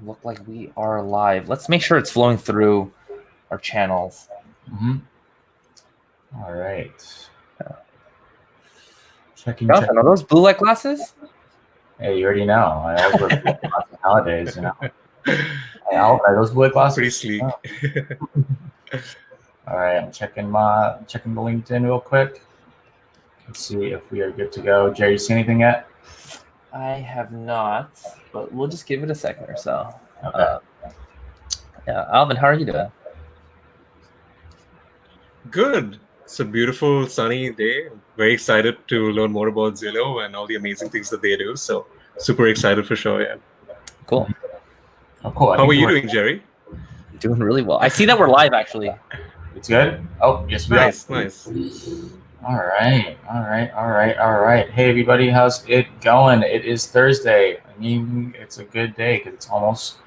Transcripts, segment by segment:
Look like we are live. Let's make sure it's flowing through our channels. All right. Checking. Jonathan, are those blue light glasses? Hey, you already know. I always wear blue light glasses nowadays, you know. Hey, Albert, are those blue light glasses? Pretty sleek. Oh. All right, I'm checking the LinkedIn real quick. Let's see if we are good to go. Jerry, you see anything yet? I have not, but we'll just give it a second or so. Okay. Yeah, Alvin, how are you doing? Good. It's a beautiful sunny day. I'm very excited to learn more about Zillow and all the amazing things that they do. So super excited for sure. Yeah. Cool. Oh, cool. How are you doing, Jerry? Doing really well. I see that we're live actually. It's good? Oh, yes, we are. Nice. All right. Hey, everybody, how's it going? It is Thursday. I mean, it's a good day because it's almost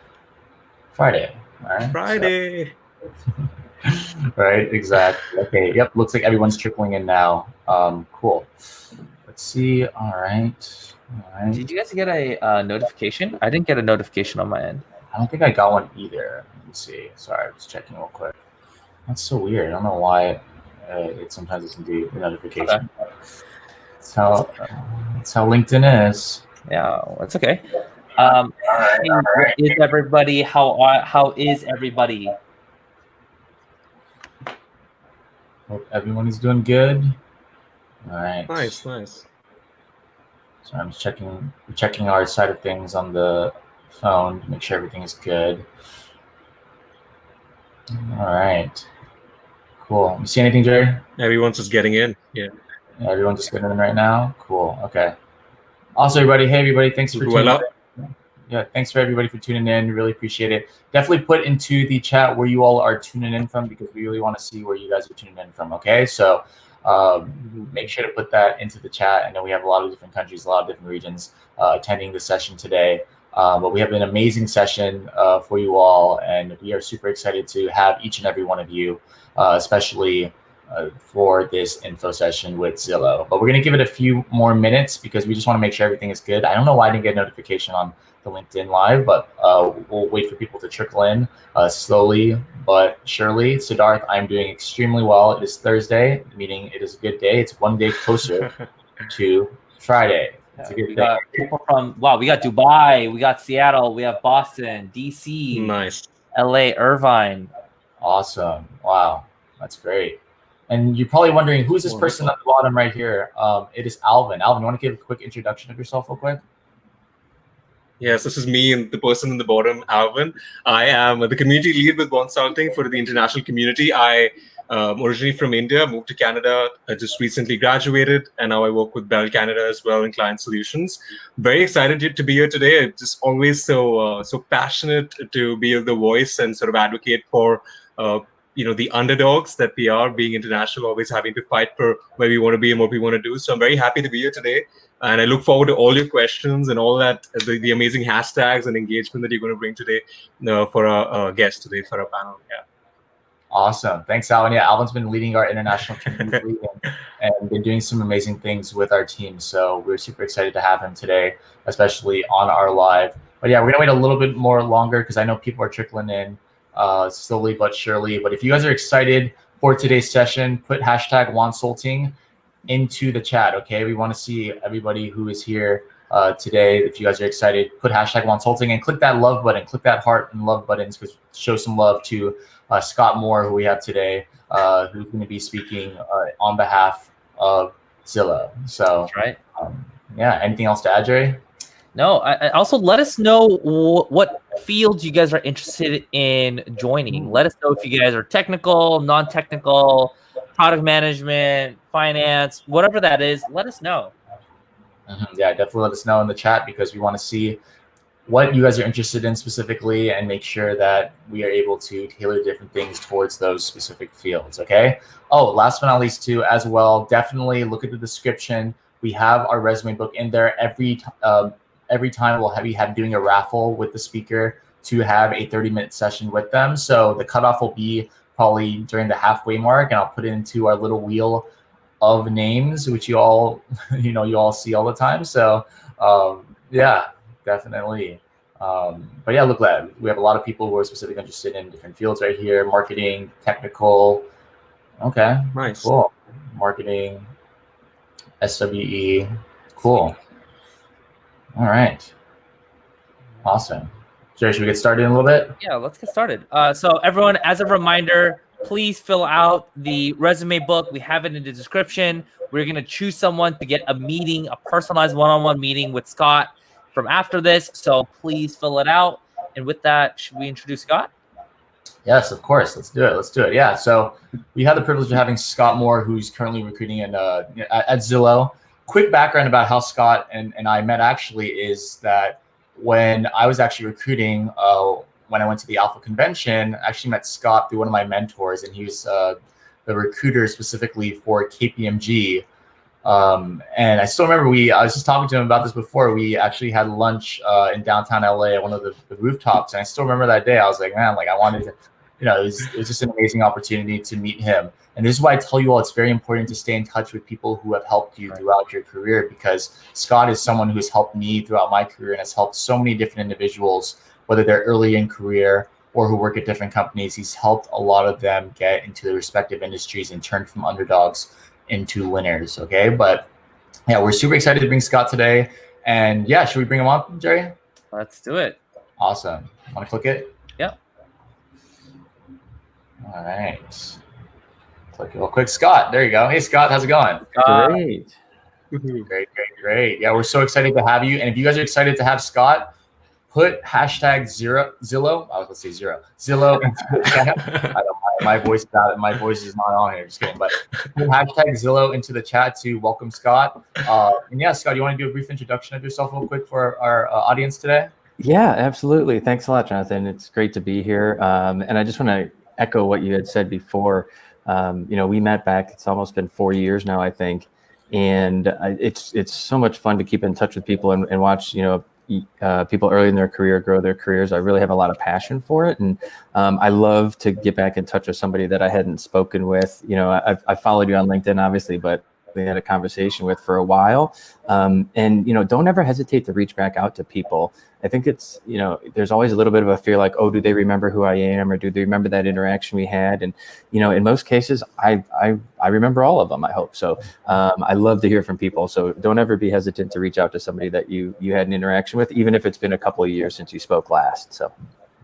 Friday. All right. Friday. So, right, exactly. Okay, yep, looks like everyone's trickling in now. Cool. Let's see. All right. Did you guys get a notification? I didn't get a notification on my end. I don't think I got one either. Let me see. Sorry, I was checking real quick. That's so weird. I don't know why it sometimes doesn't do a notification. Okay. That's how LinkedIn is. Yeah, that's okay. All right. Is everybody? How is everybody? Hope everyone is doing good. All right. Nice. So I'm checking our side of things on the phone to make sure everything is good. All right. Cool. You see anything, Jerry? Everyone's just getting in. Yeah. Everyone's just getting in right now. Cool. Okay. Also, everybody. Hey, everybody. Thanks for tuning in. Yeah. Thanks for everybody for tuning in. Really appreciate it. Definitely put into the chat where you all are tuning in from because we really want to see where you guys are tuning in from. Okay. So make sure to put that into the chat. I know we have a lot of different countries, a lot of different regions attending the session today. But we have an amazing session for you all, and we are super excited to have each and every one of you, especially for this info session with Zillow. But we're going to give it a few more minutes because we just want to make sure everything is good. I don't know why I didn't get a notification on the LinkedIn Live, but we'll wait for people to trickle in slowly but surely. Siddharth, I'm doing extremely well. It is Thursday, meaning it is a good day. It's one day closer to Friday. It's a good we thing. got people from we got Dubai, we got Seattle, we have Boston, DC, nice, LA, Irvine. Awesome! Wow, that's great. And you're probably wondering who's this person at the bottom right here. It is Alvin. Alvin, you want to give a quick introduction of yourself real quick? Yes, this is me and the person in the bottom, Alvin. I am the community lead with Wonsulting for the international community. I originally from India, moved to Canada. I just recently graduated, and now I work with Bell Canada as well in client solutions. Very excited to be here today. I'm just always so passionate to be the voice and sort of advocate for the underdogs that we are, being international, always having to fight for where we want to be and what we want to do. So I'm very happy to be here today. And I look forward to all your questions and all that, the amazing hashtags and engagement that you're going to bring today for our guest today, for our panel. Yeah. Awesome. Thanks, Alvin. Yeah, Alvin's been leading our international community and been doing some amazing things with our team. So we're super excited to have him today, especially on our live. But yeah, we're going to wait a little bit more longer because I know people are trickling in slowly but surely. But if you guys are excited for today's session, put hashtag Wonsulting into the chat, okay? We want to see everybody who is here today. If you guys are excited, put hashtag Wonsulting and click that love button, click that heart and love buttons, because show some love to Scott Moore, who we have today, who's going to be speaking on behalf of Zillow. So, that's right. Yeah, anything else to add, Jerry? No, I also let us know what fields you guys are interested in joining. Let us know if you guys are technical, non-technical, product management, finance, whatever that is, let us know. Yeah, definitely let us know in the chat because we want to see what you guys are interested in specifically and make sure that we are able to tailor different things towards those specific fields, okay? Oh, last but not least too, as well, definitely look at the description. We have our resume book in there. Every time we'll be doing a raffle with the speaker to have a 30-minute session with them. So the cutoff will be probably during the halfway mark, and I'll put it into our little wheel of names, which you all, you all see all the time. So yeah, definitely. But yeah, look, we have a lot of people who are specifically interested in different fields right here: marketing, technical. Okay, Nice. cool. Marketing, SWE, cool. All right, awesome. Jerry, should we get started in a little bit? Yeah, let's get started. So everyone, as a reminder, please fill out the resume book. We have it in the description. We're going to choose someone to get a meeting, a personalized one-on-one meeting with Scott from after this. So please fill it out. And with that, should we introduce Scott? Yes, of course. Let's do it. Yeah. So we have the privilege of having Scott Moore, who's currently recruiting at Zillow. Quick background about how Scott and I met actually is that when I was actually recruiting, when I went to the Alpha convention, I actually met Scott through one of my mentors, and he was the recruiter specifically for KPMG. And I still remember I was just talking to him about this before. We actually had lunch in downtown LA at one of the rooftops. And I still remember that day. I was like, man, like I wanted to, it was just an amazing opportunity to meet him. And this is why I tell you all, it's very important to stay in touch with people who have helped you throughout your career, because Scott is someone who has helped me throughout my career and has helped so many different individuals, whether they're early in career or who work at different companies. He's helped a lot of them get into their respective industries and turn from underdogs into winners. Okay, but yeah, we're super excited to bring Scott today. And yeah, should we bring him on, Jerry? Let's do it. Awesome. Want to click it? Yep. All right. Click it real quick. Scott, there you go. Hey, Scott, how's it going? Great. Great. Yeah, we're so excited to have you. And if you guys are excited to have Scott, put hashtag Zillow. I was going to say Zillow into the chat. My voice is out. My voice is not on here. Just kidding. But put hashtag Zillow into the chat to welcome Scott. And yeah, Scott, you want to do a brief introduction of yourself real quick for our audience today? Yeah, absolutely. Thanks a lot, Jonathan. It's great to be here. And I just want to echo what you had said before. We met back, it's almost been 4 years now, I think. And it's so much fun to keep in touch with people and watch, people early in their career grow their careers. I really have a lot of passion for it. And I love to get back in touch with somebody that I hadn't spoken with. I've followed you on LinkedIn, obviously, but we had a conversation with for a while. And don't ever hesitate to reach back out to people. I think it's, there's always a little bit of a fear like, oh, do they remember who I am, or do they remember that interaction we had? And, in most cases, I remember all of them, I hope. So I love to hear from people. So don't ever be hesitant to reach out to somebody that you had an interaction with, even if it's been a couple of years since you spoke last. So.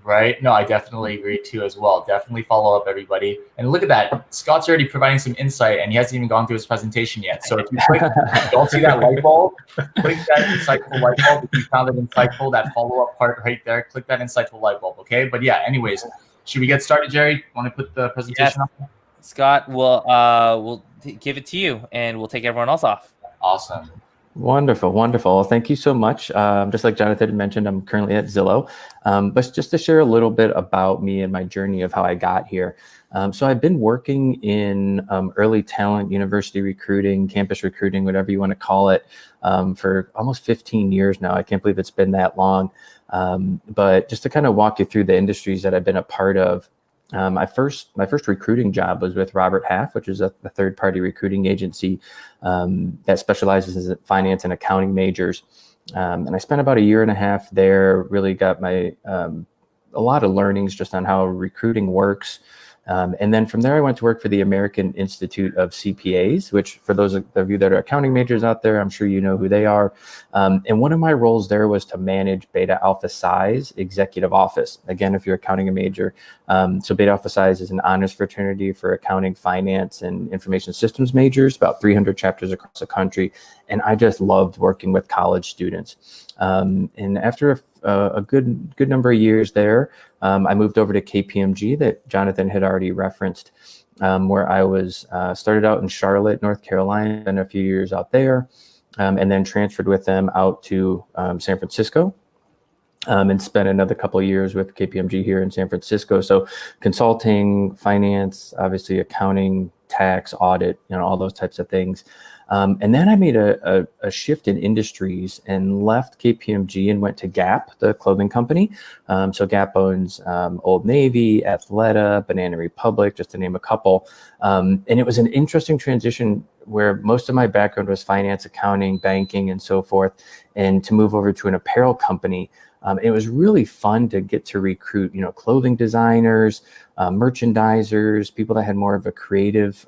Right. No, I definitely agree too as well. Definitely follow up, everybody. And look at that. Scott's already providing some insight, and he hasn't even gone through his presentation yet. So if you click, don't see that light bulb, click that insightful light bulb. If you found it insightful, that follow-up part right there, click that insightful light bulb. Okay. But yeah, anyways, should we get started, Jerry? Want to put the presentation on? Scott, we'll give it to you, and we'll take everyone else off. Awesome. Wonderful. Thank you so much. Just like Jonathan mentioned, I'm currently at Zillow. But just to share a little bit about me and my journey of how I got here. So I've been working in early talent, university recruiting, campus recruiting, whatever you want to call it, for almost 15 years now. I can't believe it's been that long. But just to kind of walk you through the industries that I've been a part of. My first recruiting job was with Robert Half, which is a third-party recruiting agency that specializes in finance and accounting majors. And I spent about 1.5 years there, really got my a lot of learnings just on how recruiting works. And then from there, I went to work for the American Institute of CPAs, which for those of you that are accounting majors out there, I'm sure you know who they are. And one of my roles there was to manage Beta Alpha Psi's executive office. Again, if you're accounting a major. So Beta Alpha Psi is an honors fraternity for accounting, finance, and information systems majors, about 300 chapters across the country. And I just loved working with college students. And after a good number of years there, I moved over to KPMG that Jonathan had already referenced, where I was started out in Charlotte, North Carolina, and a few years out there, and then transferred with them out to San Francisco. And spent another couple of years with KPMG here in San Francisco. So consulting, finance, obviously accounting, tax, audit, all those types of things. And then I made a shift in industries and left KPMG and went to Gap, the clothing company. So Gap owns Old Navy, Athleta, Banana Republic, just to name a couple. And it was an interesting transition where most of my background was finance, accounting, banking, and so forth. And to move over to an apparel company It was really fun to get to recruit, clothing designers, merchandisers, people that had more of a creative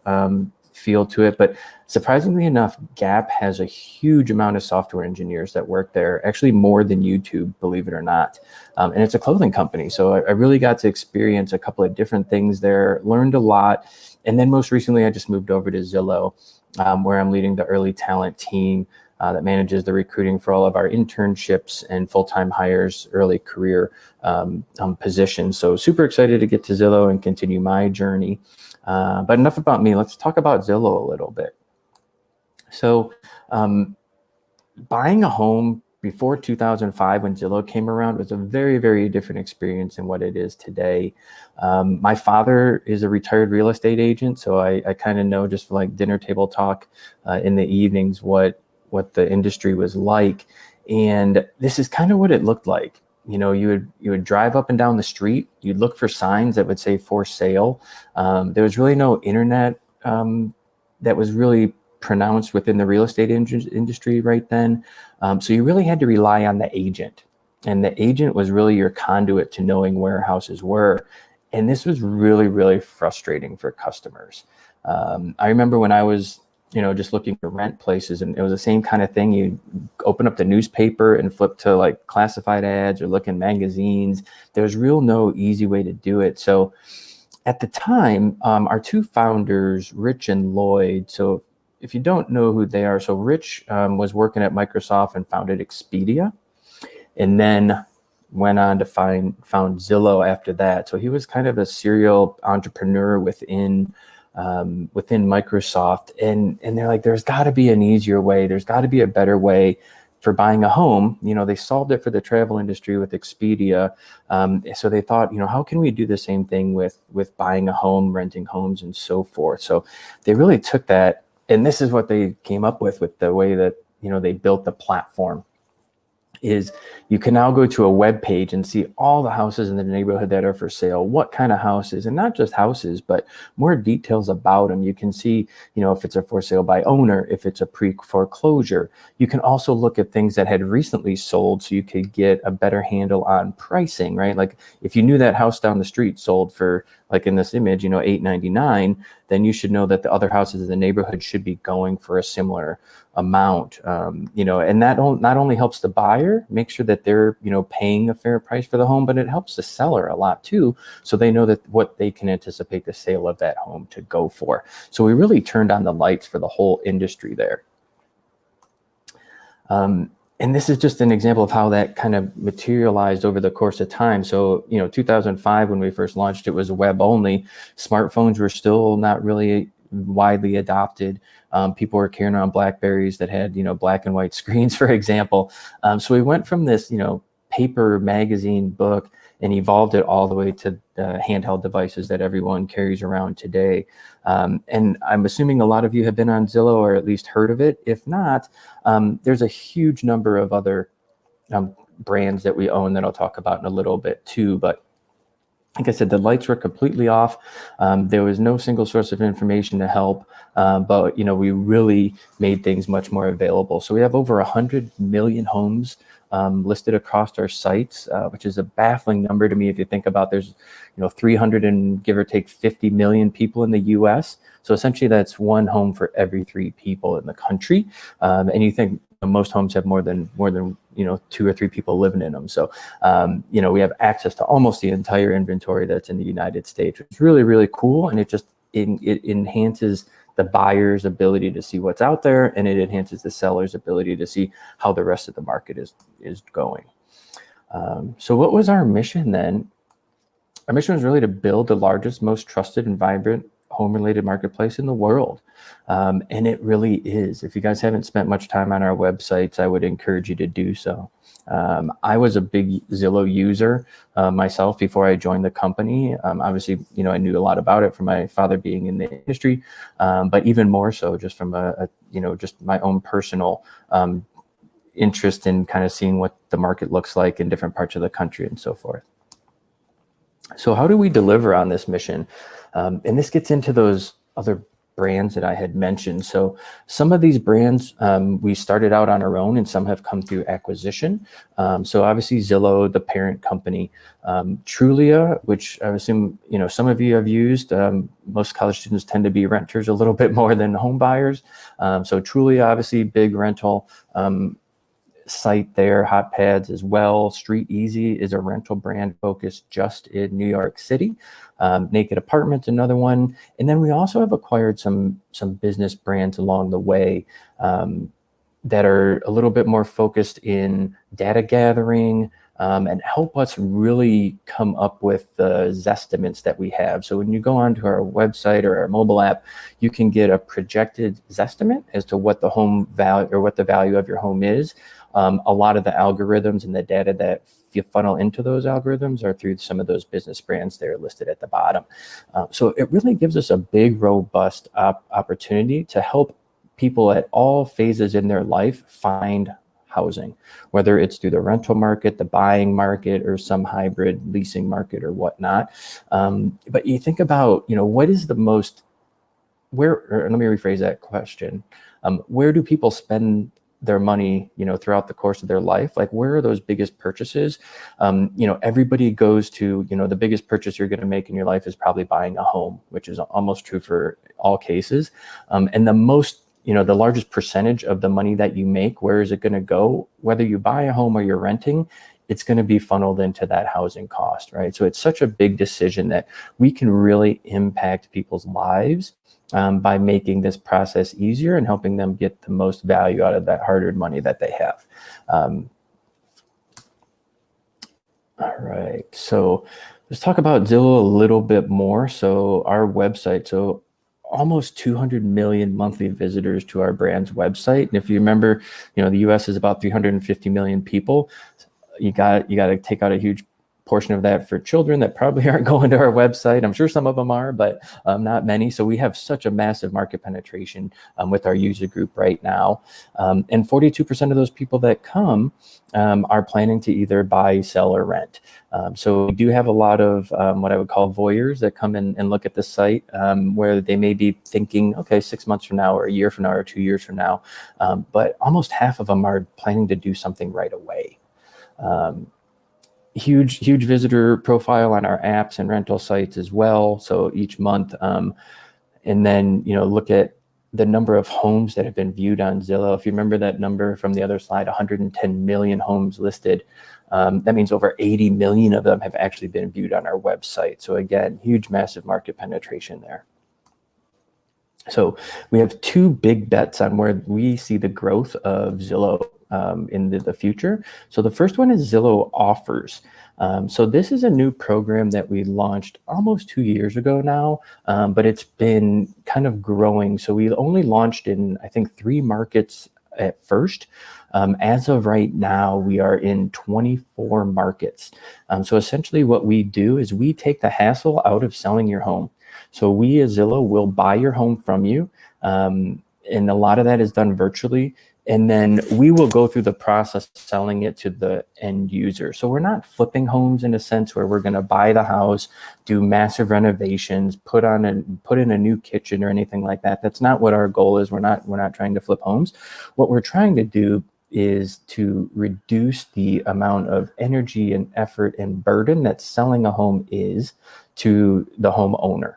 feel to it. But surprisingly enough, Gap has a huge amount of software engineers that work there, actually more than YouTube, believe it or not. And it's a clothing company. So I really got to experience a couple of different things there, learned a lot. And then most recently, I just moved over to Zillow, where I'm leading the early talent team that manages the recruiting for all of our internships and full-time hires, early career positions. So super excited to get to Zillow and continue my journey. But enough about me. Let's talk about Zillow a little bit. So buying a home before 2005, when Zillow came around, was a very, very different experience than what it is today. My father is a retired real estate agent, so I kind of know, just for like dinner table talk in the evenings, what the industry was like. And this is kind of what it looked like. You would drive up and down the street, you'd look for signs that would say for sale. There was really no internet that was really pronounced within the real estate industry right then. So you really had to rely on the agent, and the agent was really your conduit to knowing where houses were. And this was really, really frustrating for customers. I remember when I was just looking to rent places, and it was the same kind of thing. You open up the newspaper and flip to like classified ads or look in magazines. There's no easy way to do it. So at the time, our two founders, Rich and Lloyd, so if you don't know who they are, so Rich was working at Microsoft and founded Expedia, and then went on to found Zillow after that. So he was kind of a serial entrepreneur within Microsoft, and they're like, there's got to be an easier way. There's got to be a better way for buying a home. They solved it for the travel industry with Expedia. So they thought, how can we do the same thing with buying a home, renting homes, and so forth? So they really took that, and this is what they came up with the way that, they built the platform. Is you can now go to a web page and see all the houses in the neighborhood that are for sale, what kind of houses, and not just houses, but more details about them. You can see, if it's a for sale by owner, if it's a pre-foreclosure. You can also look at things that had recently sold, so you could get a better handle on pricing, right? Like if you knew that house down the street sold for, like in this image, $899, then you should know that the other houses in the neighborhood should be going for a similar amount. And that not only helps the buyer make sure that they're, paying a fair price for the home, but it helps the seller a lot too. So they know that what they can anticipate the sale of that home to go for. So we really turned on the lights for the whole industry there. And this is just an example of how that kind of materialized over the course of time. So, 2005, when we first launched, it was web only. Smartphones were still not really widely adopted. People were carrying around Blackberries that had, black and white screens, for example. So we went from this, paper magazine book and evolved it all the way to the handheld devices that everyone carries around today. And I'm assuming a lot of you have been on Zillow or at least heard of it. If not, there's a huge number of other brands that we own that I'll talk about in a little bit too. But like I said, the lights were completely off. There was no single source of information to help, but we really made things much more available. So we have over 100 million homes listed across our sites, which is a baffling number to me if you think about there's 300 and give or take 50 million people in the U.S. So essentially that's one home for every 3 people in the country. And you think most homes have more than 2 or 3 people living in them. So we have access to almost the entire inventory that's in the United States. It's really, really cool, and it enhances the buyer's ability to see what's out there, and it enhances the seller's ability to see how the rest of the market is going. So what was our mission then? Our mission was really to build the largest, most trusted and vibrant home-related marketplace in the world. And it really is. If you guys haven't spent much time on our websites, I would encourage you to do so. I was a big Zillow user myself before I joined the company. Obviously, I knew a lot about it from my father being in the industry, but even more so just from just my own personal interest in kind of seeing what the market looks like in different parts of the country and so forth. So how do we deliver on this mission? And this gets into those other brands that I had mentioned. So some of these brands we started out on our own, and some have come through acquisition. So obviously Zillow, the parent company, Trulia, which I assume some of you have used. Most college students tend to be renters a little bit more than home buyers. So Trulia, obviously big rental site there, hot pads as well. Street Easy is a rental brand focused just in New York City. Naked Apartments, another one. And then we also have acquired some business brands along the way that are a little bit more focused in data gathering and help us really come up with the Zestimates that we have. So when you go onto our website or our mobile app, you can get a projected Zestimate as to what the home value or what the value of your home is. A lot of the algorithms and the data that you funnel into those algorithms are through some of those business brands that are listed at the bottom. So it really gives us a big, robust opportunity to help people at all phases in their life find housing, whether it's through the rental market, the buying market, or some hybrid leasing market or whatnot. But you think about, what is the most, let me rephrase that question. Where do people spend their money, throughout the course of their life? Like, where are those biggest purchases? Everybody goes to, the biggest purchase you're going to make in your life is probably buying a home, which is almost true for all cases. And the most, the largest percentage of the money that you make, where is it going to go? Whether you buy a home or you're renting, it's going to be funneled into that housing cost, right? So it's such a big decision that we can really impact people's lives by making this process easier and helping them get the most value out of that hard-earned money that they have. All right, so let's talk about Zillow a little bit more. So our website, so almost 200 million monthly visitors to our brand's website. And if you remember, the US is about 350 million people. You got to take out a huge portion of that for children that probably aren't going to our website. I'm sure some of them are, but not many. So we have such a massive market penetration with our user group right now. And 42% of those people that come are planning to either buy, sell, or rent. So we do have a lot of what I would call voyeurs that come in and look at the site where they may be thinking, okay, 6 months from now or a year from now or 2 years from now. But almost half of them are planning to do something right away. Huge visitor profile on our apps and rental sites as well. So each month, and then, look at the number of homes that have been viewed on Zillow. If you remember that number from the other slide, 110 million homes listed. That means over 80 million of them have actually been viewed on our website. So again, huge, massive market penetration there. So we have two big bets on where we see the growth of Zillow in the future. So the first one is Zillow Offers. So this is a new program that we launched almost 2 years ago now, but it's been kind of growing. So we only launched in, I think, 3 markets at first. As of right now, we are in 24 markets. So essentially what we do is we take the hassle out of selling your home. So we as Zillow will buy your home from you. And a lot of that is done virtually. And then we will go through the process of selling it to the end user. So we're not flipping homes in a sense where we're going to buy the house, do massive renovations, put in a new kitchen or anything like that. That's not what our goal is. We're not trying to flip homes. What we're trying to do is to reduce the amount of energy and effort and burden that selling a home is to the homeowner.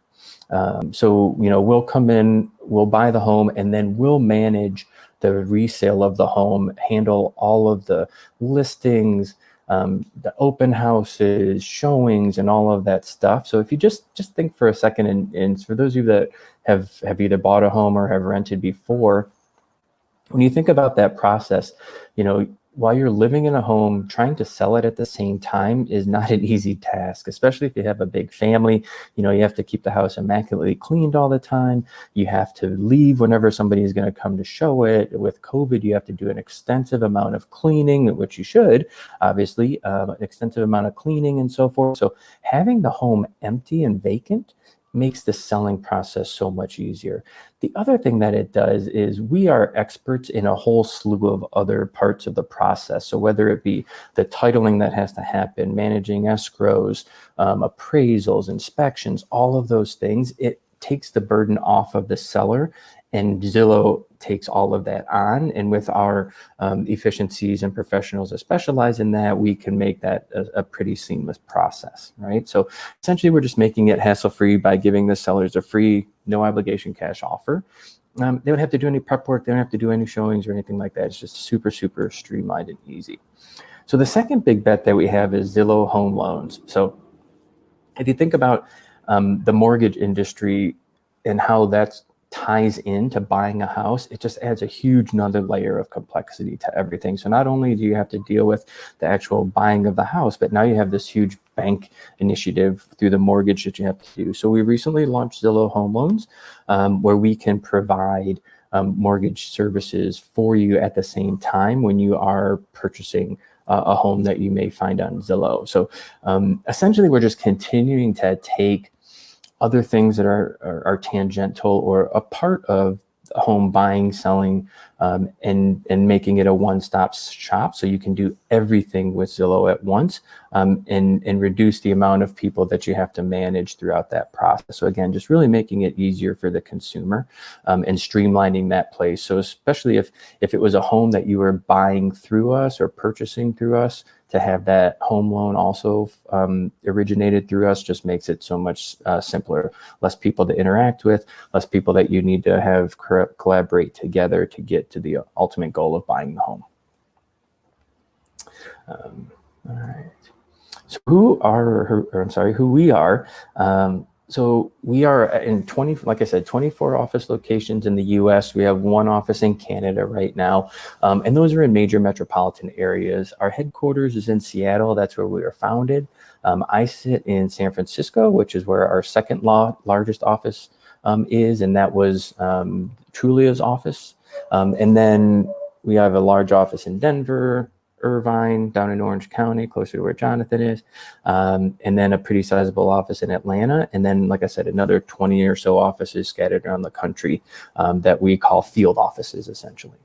So, we'll come in, we'll buy the home, and then we'll manage the resale of the home, handle all of the listings, the open houses, showings, and all of that stuff. So if you just think for a second, and for those of you that have either bought a home or have rented before, when you think about that process, while you're living in a home, trying to sell it at the same time is not an easy task, especially if you have a big family. You have to keep the house immaculately cleaned all the time. You have to leave whenever somebody is going to come to show it. With COVID, you have to do an extensive amount of cleaning, which you should, obviously, an extensive amount of cleaning and so forth. So having the home empty and vacant makes the selling process so much easier. The other thing that it does is we are experts in a whole slew of other parts of the process. So whether it be the titling that has to happen, managing escrows, appraisals, inspections, all of those things, it takes the burden off of the seller, and Zillow takes all of that on. And with our efficiencies and professionals that specialize in that, we can make that a pretty seamless process, right? So essentially, we're just making it hassle-free by giving the sellers a free, no obligation cash offer. They don't have to do any prep work. They don't have to do any showings or anything like that. It's just super, super streamlined and easy. So the second big bet that we have is Zillow Home Loans. So if you think about the mortgage industry and how that ties into buying a house, it just adds a huge another layer of complexity to everything. So not only do you have to deal with the actual buying of the house, but now you have this huge bank initiative through the mortgage that you have to do. So we recently launched Zillow Home Loans, where we can provide mortgage services for you at the same time when you are purchasing a home that you may find on Zillow. So essentially, we're just continuing to take other things that are tangential or a part of home buying, selling, and making it a one-stop shop, so you can do everything with Zillow at once, and reduce the amount of people that you have to manage throughout that process. So again, just really making it easier for the consumer, and streamlining that place. So especially if it was a home that you were buying through us or purchasing through us, to have that home loan also originated through us just makes it so much simpler. Less people to interact with, less people that you need to have collaborate together to get to the ultimate goal of buying the home. All right. So who we are. So we are in 24 office locations in the US. We have one office in Canada right now. And those are in major metropolitan areas. Our headquarters is in Seattle. That's where we were founded. I sit in San Francisco, which is where our second largest office is. And that was Trulia's office. And then we have a large office in Denver, Irvine, down in Orange County, closer to where Jonathan is, and then a pretty sizable office in Atlanta. And then, like I said, another 20 or so offices scattered around the country that we call field offices, essentially.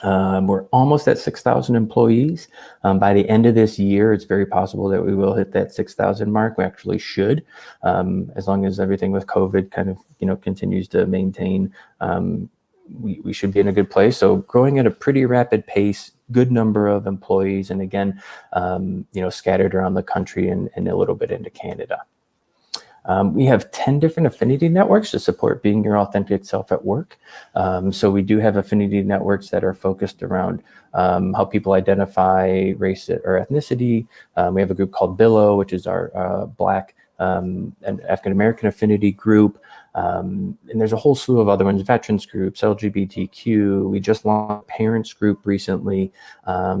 We're almost at 6,000 employees. By the end of this year, it's very possible that we will hit that 6,000 mark. We actually should, as long as everything with COVID kind of, continues to maintain. We should be in a good place. So growing at a pretty rapid pace, good number of employees, and again, scattered around the country and a little bit into Canada. We have 10 different affinity networks to support being your authentic self at work. So we do have affinity networks that are focused around how people identify race or ethnicity. We have a group called Billow, which is our Black and African American affinity group. And there's a whole slew of other ones, veterans groups, LGBTQ. We just launched a parents group recently.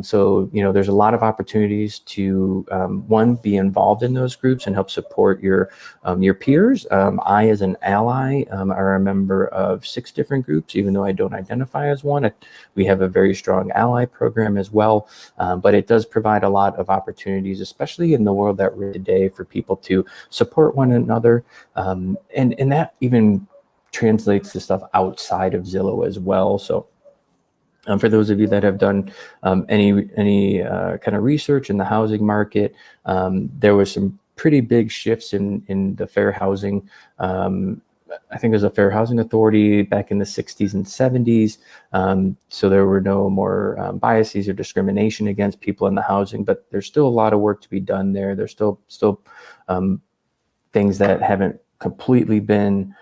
So, there's a lot of opportunities to, one, be involved in those groups and help support your peers. I, as an ally, are a member of 6 different groups, even though I don't identify as one. We have a very strong ally program as well. But it does provide a lot of opportunities, especially in the world that we're in today, for people to support one another. And that even translates to stuff outside of Zillow as well. So for those of you that have done any kind of research in the housing market, there was some pretty big shifts in the fair housing. I think there's a Fair Housing Authority back in the 60s and 70s. So there were no more biases or discrimination against people in the housing, but there's still a lot of work to be done there. There's still things that haven't completely been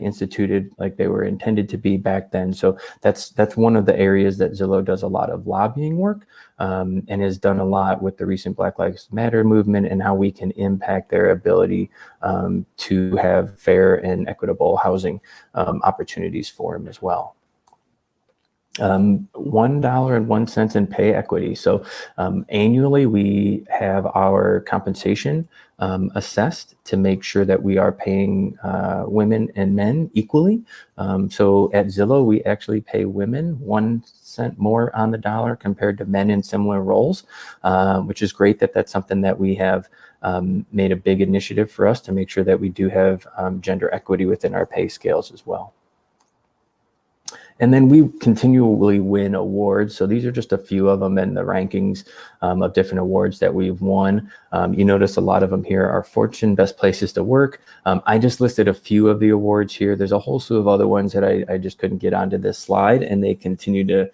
instituted like they were intended to be back then. So that's one of the areas that Zillow does a lot of lobbying work, and has done a lot with the recent Black Lives Matter movement and how we can impact their ability to have fair and equitable housing opportunities for them as well. $1.01 in pay equity. So annually, we have our compensation assessed to make sure that we are paying women and men equally. So at Zillow, we actually pay women 1 cent more on the dollar compared to men in similar roles, which is great that that's something that we have made a big initiative for us to make sure that we do have gender equity within our pay scales as well. And then we continually win awards. So these are just a few of them in the rankings of different awards that we've won. You notice a lot of them here are Fortune Best Places to Work. I just listed a few of the awards here. There's a whole slew of other ones that I just couldn't get onto this slide, and they continue to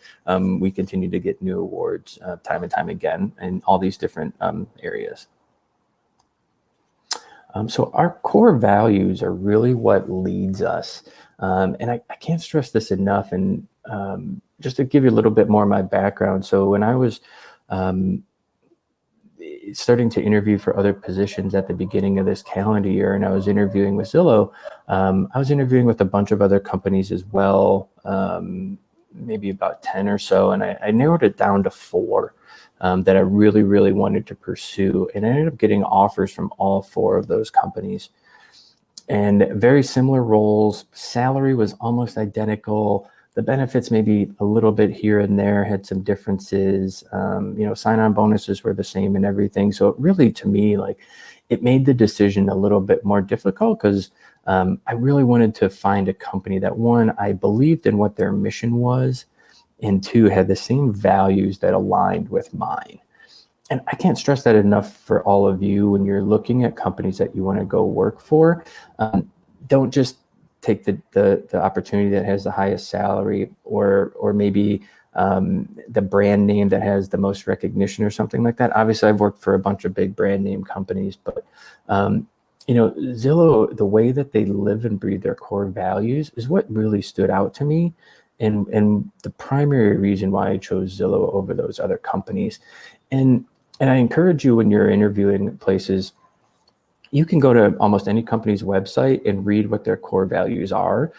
we continue to get new awards time and time again in all these different areas. So our core values are really what leads us. And I can't stress this enough. And just to give you a little bit more of my background. So when I was starting to interview for other positions at the beginning of this calendar year, and I was interviewing with Zillow, I was interviewing with a bunch of other companies as well, maybe about 10 or so. And I narrowed it down to 4 that I really, really wanted to pursue. And I ended up getting offers from all 4 of those companies. And very similar roles. Salary was almost identical. The benefits maybe a little bit here and there, had some differences. Sign-on bonuses were the same and everything. So it really, to me, like, it made the decision a little bit more difficult because I really wanted to find a company that, one, I believed in what their mission was, and 2, had the same values that aligned with mine. And I can't stress that enough for all of you when you're looking at companies that you want to go work for. Don't just take the opportunity that has the highest salary or maybe the brand name that has the most recognition or something like that. Obviously, I've worked for a bunch of big brand name companies, but Zillow, the way that they live and breathe their core values is what really stood out to me. And the primary reason why I chose Zillow over those other companies. And I encourage you, when you're interviewing places, you can go to almost any company's website and read what their core values are,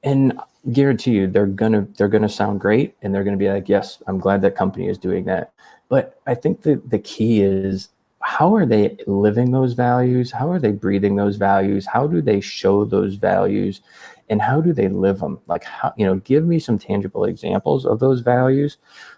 and guarantee you they're gonna sound great, and they're gonna be like, yes, I'm glad that company is doing that. But I think the key is, how are they living those values? How are they breathing those values? How do they show those values? And how do they live them? Like, how, give me some tangible examples of those values.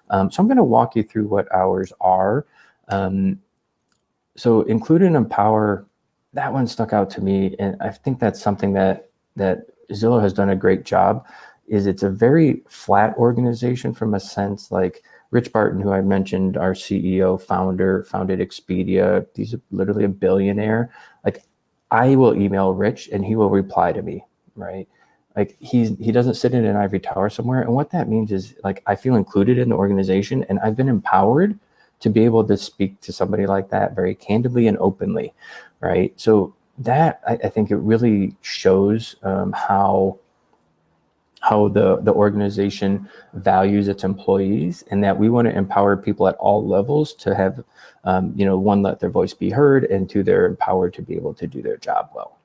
So I'm going to walk you through what ours are. So include and empower, that one stuck out to me. And I think that's something that Zillow has done a great job. Is it's a very flat organization, from a sense, like Rich Barton, who I mentioned, our CEO, founded Expedia. He's literally a billionaire. Like, I will email Rich and he will reply to me, right? Like, he doesn't sit in an ivory tower somewhere. And what that means is, like, I feel included in the organization, and I've been empowered to be able to speak to somebody like that very candidly and openly, right? So that, I think it really shows how the organization values its employees, and that we want to empower people at all levels to have, one, let their voice be heard, and 2, they're empowered to be able to do their job well.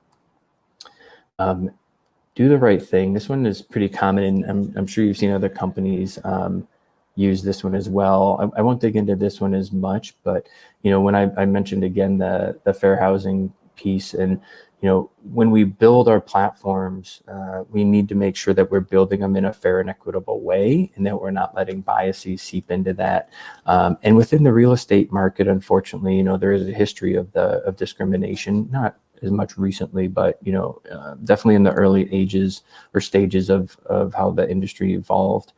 Do the right thing. This one is pretty common, and I'm sure you've seen other companies use this one as well. I won't dig into this one as much, but when I mentioned again the fair housing piece, and when we build our platforms, we need to make sure that we're building them in a fair and equitable way, and that we're not letting biases seep into that. And within the real estate market, unfortunately, there is a history of discrimination, not as much recently, but definitely in the early ages or stages of how the industry evolved.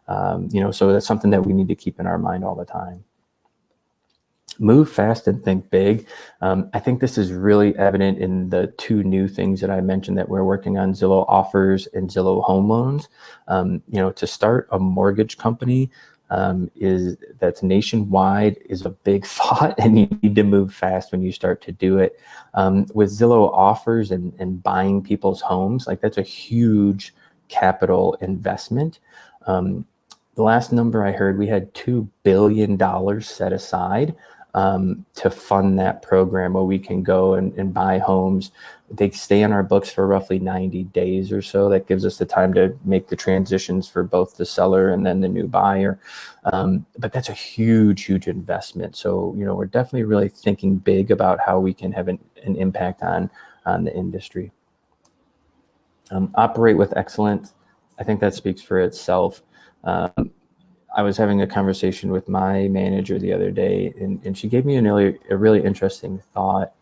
So that's something that we need to keep in our mind all the time. Move fast and think big. I think this is really evident in the 2 new things that I mentioned that we're working on, Zillow Offers and Zillow Home Loans. To start a mortgage company that's nationwide is a big thought, and you need to move fast when you start to do it. With Zillow Offers and buying people's homes, like, that's a huge capital investment. The last number I heard, we had $2 billion set aside to fund that program, where we can go and buy homes. They stay on our books for roughly 90 days or so. That gives us the time to make the transitions for both the seller and then the new buyer. But that's a huge investment. So, we're definitely really thinking big about how we can have an impact on the industry. Operate with excellence. I think that speaks for itself. I was having a conversation with my manager the other day, and she gave me a really interesting thought.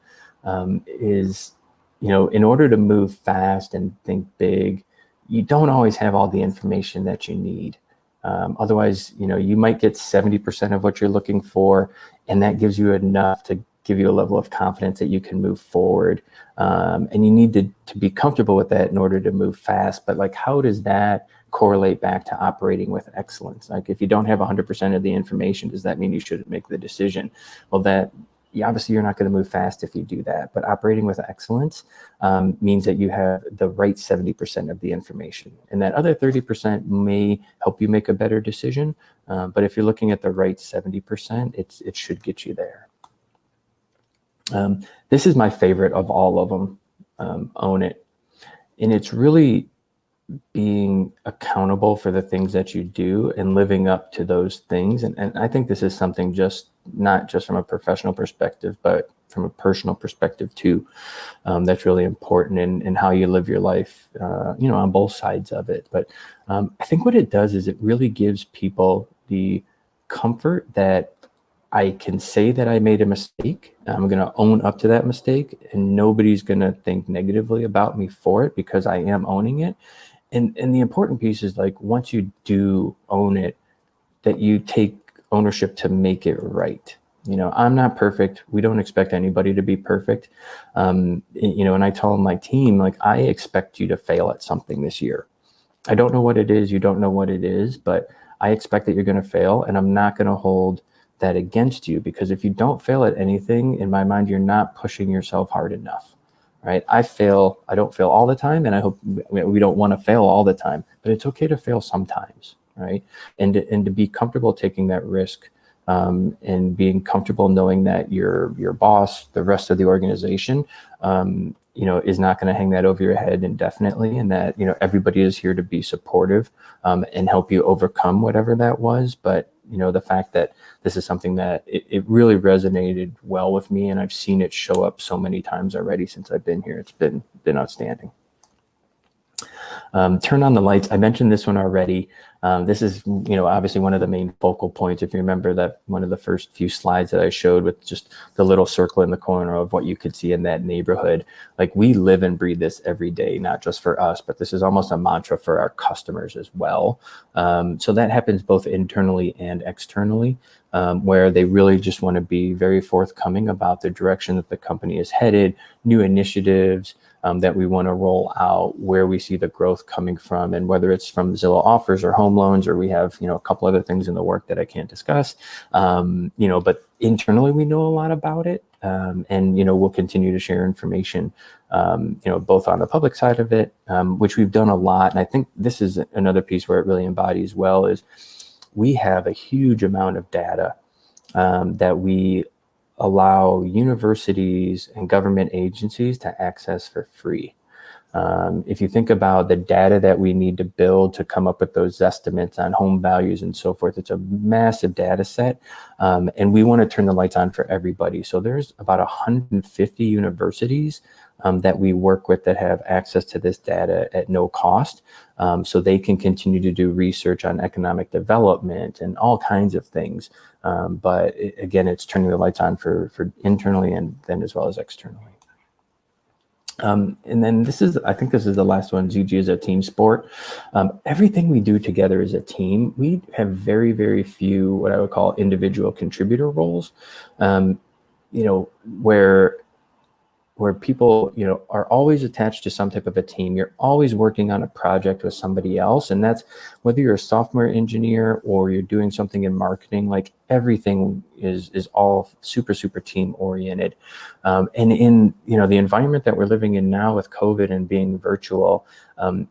In order to move fast and think big, you don't always have all the information that you need. Otherwise, you might get 70% of what you're looking for, and that gives you enough to give you a level of confidence that you can move forward. And you need to be comfortable with that in order to move fast. But like, how does that correlate back to operating with excellence? Like, if you don't have 100% of the information, does that mean you shouldn't make the decision? Well, obviously you're not going to move fast if you do that. But operating with excellence means that you have the right 70% of the information, and that other 30% may help you make a better decision. But if you're looking at the right 70%, it should get you there. This is my favorite of all of them, Own It. And it's really being accountable for the things that you do and living up to those things. And I think this is something not just from a professional perspective, but from a personal perspective too. That's really important in how you live your life, on both sides of it. But I think what it does is it really gives people the comfort that I can say that I made a mistake. I'm going to own up to that mistake, and nobody's going to think negatively about me for it because I am owning it. And the important piece is, like, once you do own it, that you take ownership to make it right. I'm not perfect. We don't expect anybody to be perfect. And I tell my team, like, I expect you to fail at something this year. I don't know what it is. You don't know what it is, but I expect that you're going to fail, and I'm not going to hold that against you, because if you don't fail at anything, in my mind, you're not pushing yourself hard enough. Right? I don't fail all the time, and I hope we don't want to fail all the time, but it's okay to fail sometimes, right? And to be comfortable taking that risk, and being comfortable knowing that your boss, the rest of the organization, is not going to hang that over your head indefinitely, and that everybody is here to be supportive and help you overcome whatever that was. But the fact that this is something that it really resonated well with me, and I've seen it show up so many times already since I've been here. It's been outstanding. Turn on the lights. I mentioned this one already. This is, obviously one of the main focal points. If you remember that one of the first few slides that I showed with just the little circle in the corner of what you could see in that neighborhood, like, we live and breathe this every day, not just for us, but this is almost a mantra for our customers as well. So that happens both internally and externally, where they really just want to be very forthcoming about the direction that the company is headed, new initiatives that we want to roll out, where we see the growth coming from, and whether it's from Zillow offers or home loans, or we have, a couple other things in the work that I can't discuss, but internally we know a lot about it. And we'll continue to share information, both on the public side of it, which we've done a lot. And I think this is another piece where it really embodies well, is we have a huge amount of data that we allow universities and government agencies to access for free. If you think about the data that we need to build to come up with those estimates on home values and so forth, it's a massive data set, and we want to turn the lights on for everybody. So there's about 150 universities that we work with that have access to this data at no cost, so they can continue to do research on economic development and all kinds of things. But again, it's turning the lights on for internally and then as well as externally. And then I think this is the last one. ZG is a team sport. Everything we do together is a team. We have very, very few what I would call individual contributor roles, where people, are always attached to some type of a team. You're always working on a project with somebody else. And that's whether you're a software engineer or you're doing something in marketing, like, everything is all super, super team oriented. And in, the environment that we're living in now with COVID and being virtual,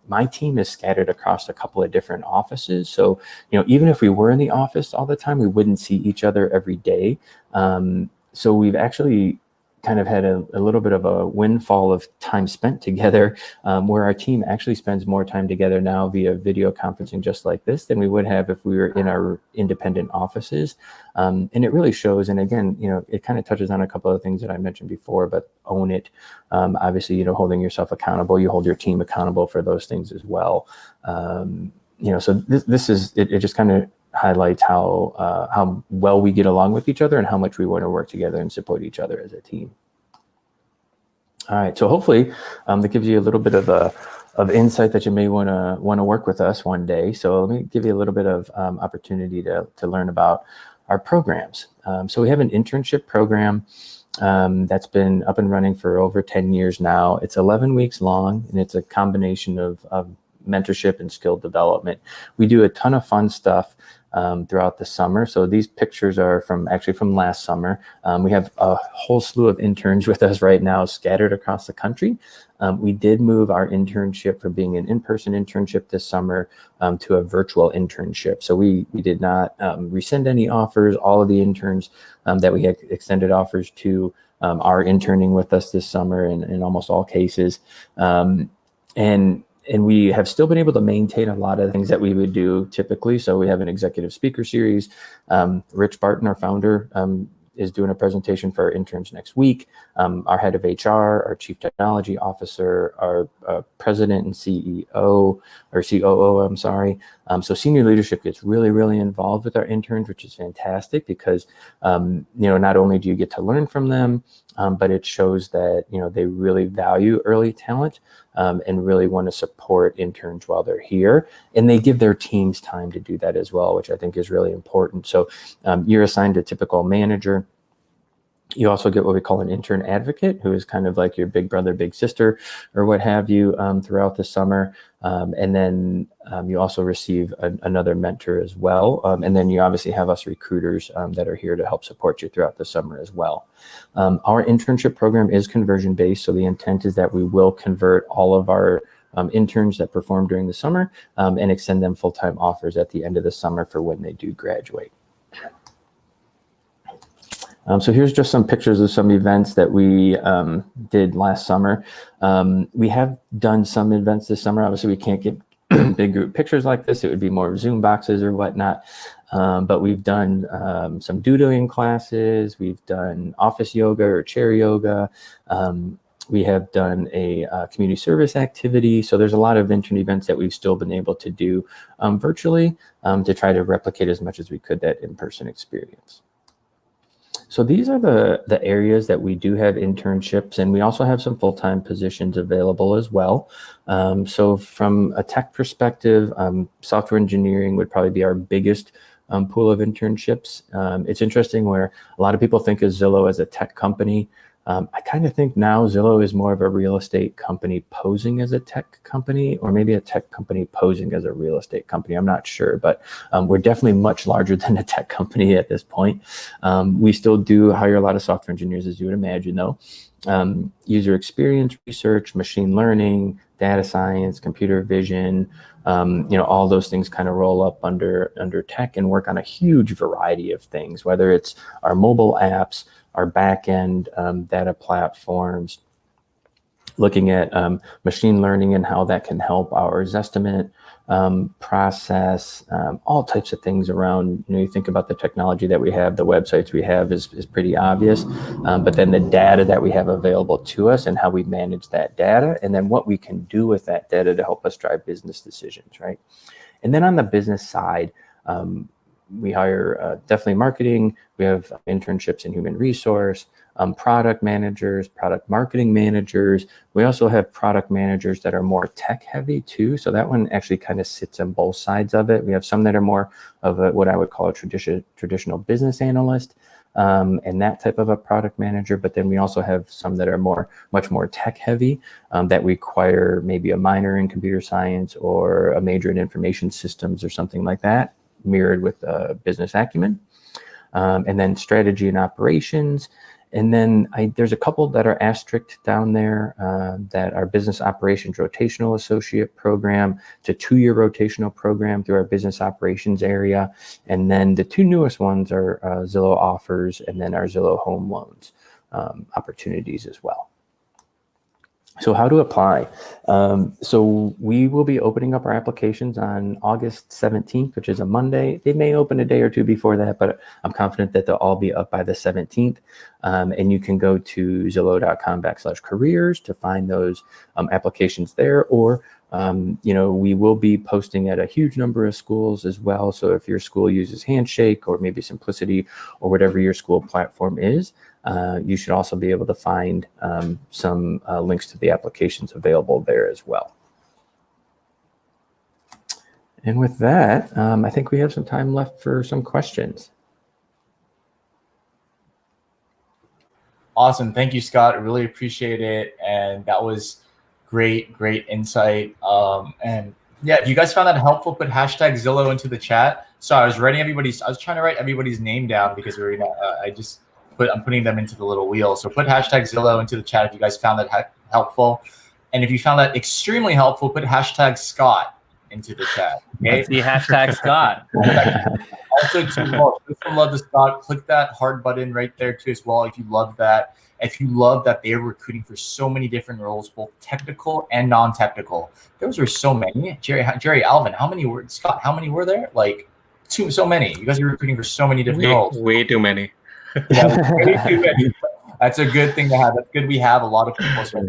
my team is scattered across a couple of different offices. So, even if we were in the office all the time, we wouldn't see each other every day. So we've actually kind of had a little bit of a windfall of time spent together, where our team actually spends more time together now via video conferencing just like this than we would have if we were in our independent offices. And it really shows. And again, it kind of touches on a couple of things that I mentioned before, but own it. Obviously, holding yourself accountable, you hold your team accountable for those things as well. So this is, it just kind of highlights how well we get along with each other and how much we want to work together and support each other as a team. All right, so hopefully that gives you a little bit of insight that you may want to work with us one day. So let me give you a little bit of opportunity to learn about our programs. So we have an internship program that's been up and running for over 10 years now. It's 11 weeks long, and it's a combination of mentorship and skill development. We do a ton of fun stuff throughout the summer. So these pictures are from last summer. We have a whole slew of interns with us right now scattered across the country. We did move our internship from being an in-person internship this summer to a virtual internship. So we did not rescind any offers. All of the interns that we had extended offers to are interning with us this summer in almost all cases. And we have still been able to maintain a lot of things that we would do typically. So we have an executive speaker series. Rich Barton, our founder, is doing a presentation for our interns next week. Our head of HR, our chief technology officer, our president and CEO, or COO, I'm sorry. So senior leadership gets really, really involved with our interns, which is fantastic because, not only do you get to learn from them, but it shows that, they really value early talent and really want to support interns while they're here. And they give their teams time to do that as well, which I think is really important. So you're assigned a typical manager. You also get what we call an intern advocate, who is kind of like your big brother, big sister, or what have you throughout the summer. And then you also receive another mentor as well. And then you obviously have us recruiters that are here to help support you throughout the summer as well. Our internship program is conversion based. So the intent is that we will convert all of our interns that perform during the summer and extend them full-time offers at the end of the summer for when they do graduate. So here's just some pictures of some events that we did last summer. We have done some events this summer. Obviously, we can't get big group pictures like this. It would be more Zoom boxes or whatnot. But we've done some doodling classes. We've done office yoga or chair yoga. We have done a community service activity. So there's a lot of intern events that we've still been able to do virtually to try to replicate as much as we could that in-person experience. So these are the areas that we do have internships, and we also have some full-time positions available as well. So from a tech perspective, software engineering would probably be our biggest pool of internships. It's interesting where a lot of people think of Zillow as a tech company. I kind of think now Zillow is more of a real estate company posing as a tech company, or maybe a tech company posing as a real estate company. I'm not sure, but we're definitely much larger than a tech company at this point. We still do hire a lot of software engineers, as you would imagine, though. User experience research, machine learning, data science, computer vision, all those things kind of roll up under tech and work on a huge variety of things, whether it's our mobile apps, our back-end data platforms, looking at machine learning and how that can help our Zestimate process, all types of things around, you think about the technology that we have, the websites we have is pretty obvious, but then the data that we have available to us and how we manage that data, and then what we can do with that data to help us drive business decisions, right? And then on the business side, we hire definitely marketing. We have internships in human resource, product managers, product marketing managers. We also have product managers that are more tech heavy too. So that one actually kind of sits on both sides of it. We have some that are more of what I would call a traditional business analyst and that type of a product manager. But then we also have some that are much more tech heavy that require maybe a minor in computer science or a major in information systems or something like that, mirrored with business acumen, and then strategy and operations. And then there's a couple that are asterisked down there that are business operations rotational associate program. It's a 2-year rotational program through our business operations area. And then the 2 newest ones are Zillow offers and then our Zillow home loans opportunities as well. So how to apply? So we will be opening up our applications on August 17th, which is a Monday. They may open a day or two before that, but I'm confident that they'll all be up by the 17th. And you can go to zillow.com/careers to find those applications there, or we will be posting at a huge number of schools as well. So if your school uses Handshake or maybe Simplicity or whatever your school platform is, you should also be able to find some links to the applications available there as well. And with that, I think we have some time left for some questions. Awesome. Thank you, Scott. I really appreciate it. And that was great insight. And yeah, if you guys found that helpful, put hashtag Zillow into the chat. So I was trying to write everybody's name down because we're gonna, I'm putting them into the little wheel. So put hashtag Zillow into the chat if you guys found that helpful. And if you found that extremely helpful, put hashtag Scott into the chat. Okay? Let's see hashtag Scott. Also, too, well, if you love the Scott, click that heart button right there too as well. If you love that, they're recruiting for so many different roles, both technical and non-technical. Those were so many. Jerry Alvin, how many were Scott? How many were there? Like so many. You guys are recruiting for so many different roles. Way too many. Yeah, way too many. That's a good thing to have. That's good. We have a lot of people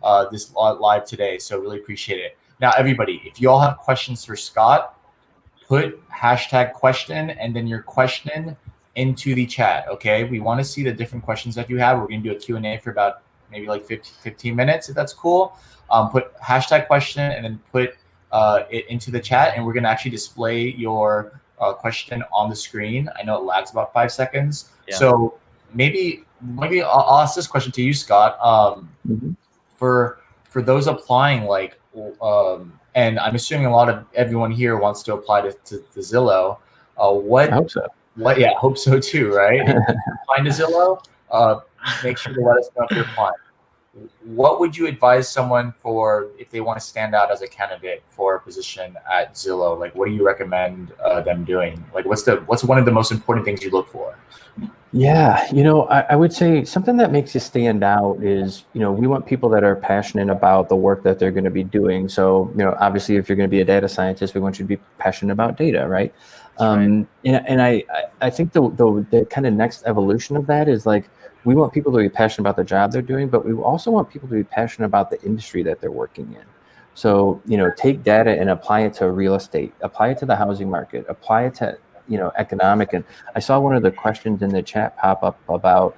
on this live today, so really appreciate it. Now, everybody, if you all have questions for Scott, put hashtag question and then your question into the chat, okay? We want to see the different questions that you have. We're going to do a Q&A for about maybe like 15 minutes, if that's cool. Put hashtag question and then put it into the chat, and we're going to actually display your question on the screen. I know it lags about 5 seconds. Yeah. So maybe I'll ask this question to you, Scott. For those applying, like, and I'm assuming a lot of everyone here wants to apply to Zillow. I hope so. Yeah, I hope so too, right? If you're applying to Zillow, make sure to let us know if you're applying. What would you advise someone for if they want to stand out as a candidate for a position at Zillow? Like, what do you recommend them doing? Like, what's one of the most important things you look for? Yeah, I would say something that makes you stand out is, we want people that are passionate about the work that they're going to be doing. So, obviously, if you're going to be a data scientist, we want you to be passionate about data, right? Right. And I think the kind of next evolution of that is like, we want people to be passionate about the job they're doing, but we also want people to be passionate about the industry that they're working in. So, take data and apply it to real estate, apply it to the housing market, apply it to economic. And I saw one of the questions in the chat pop up about,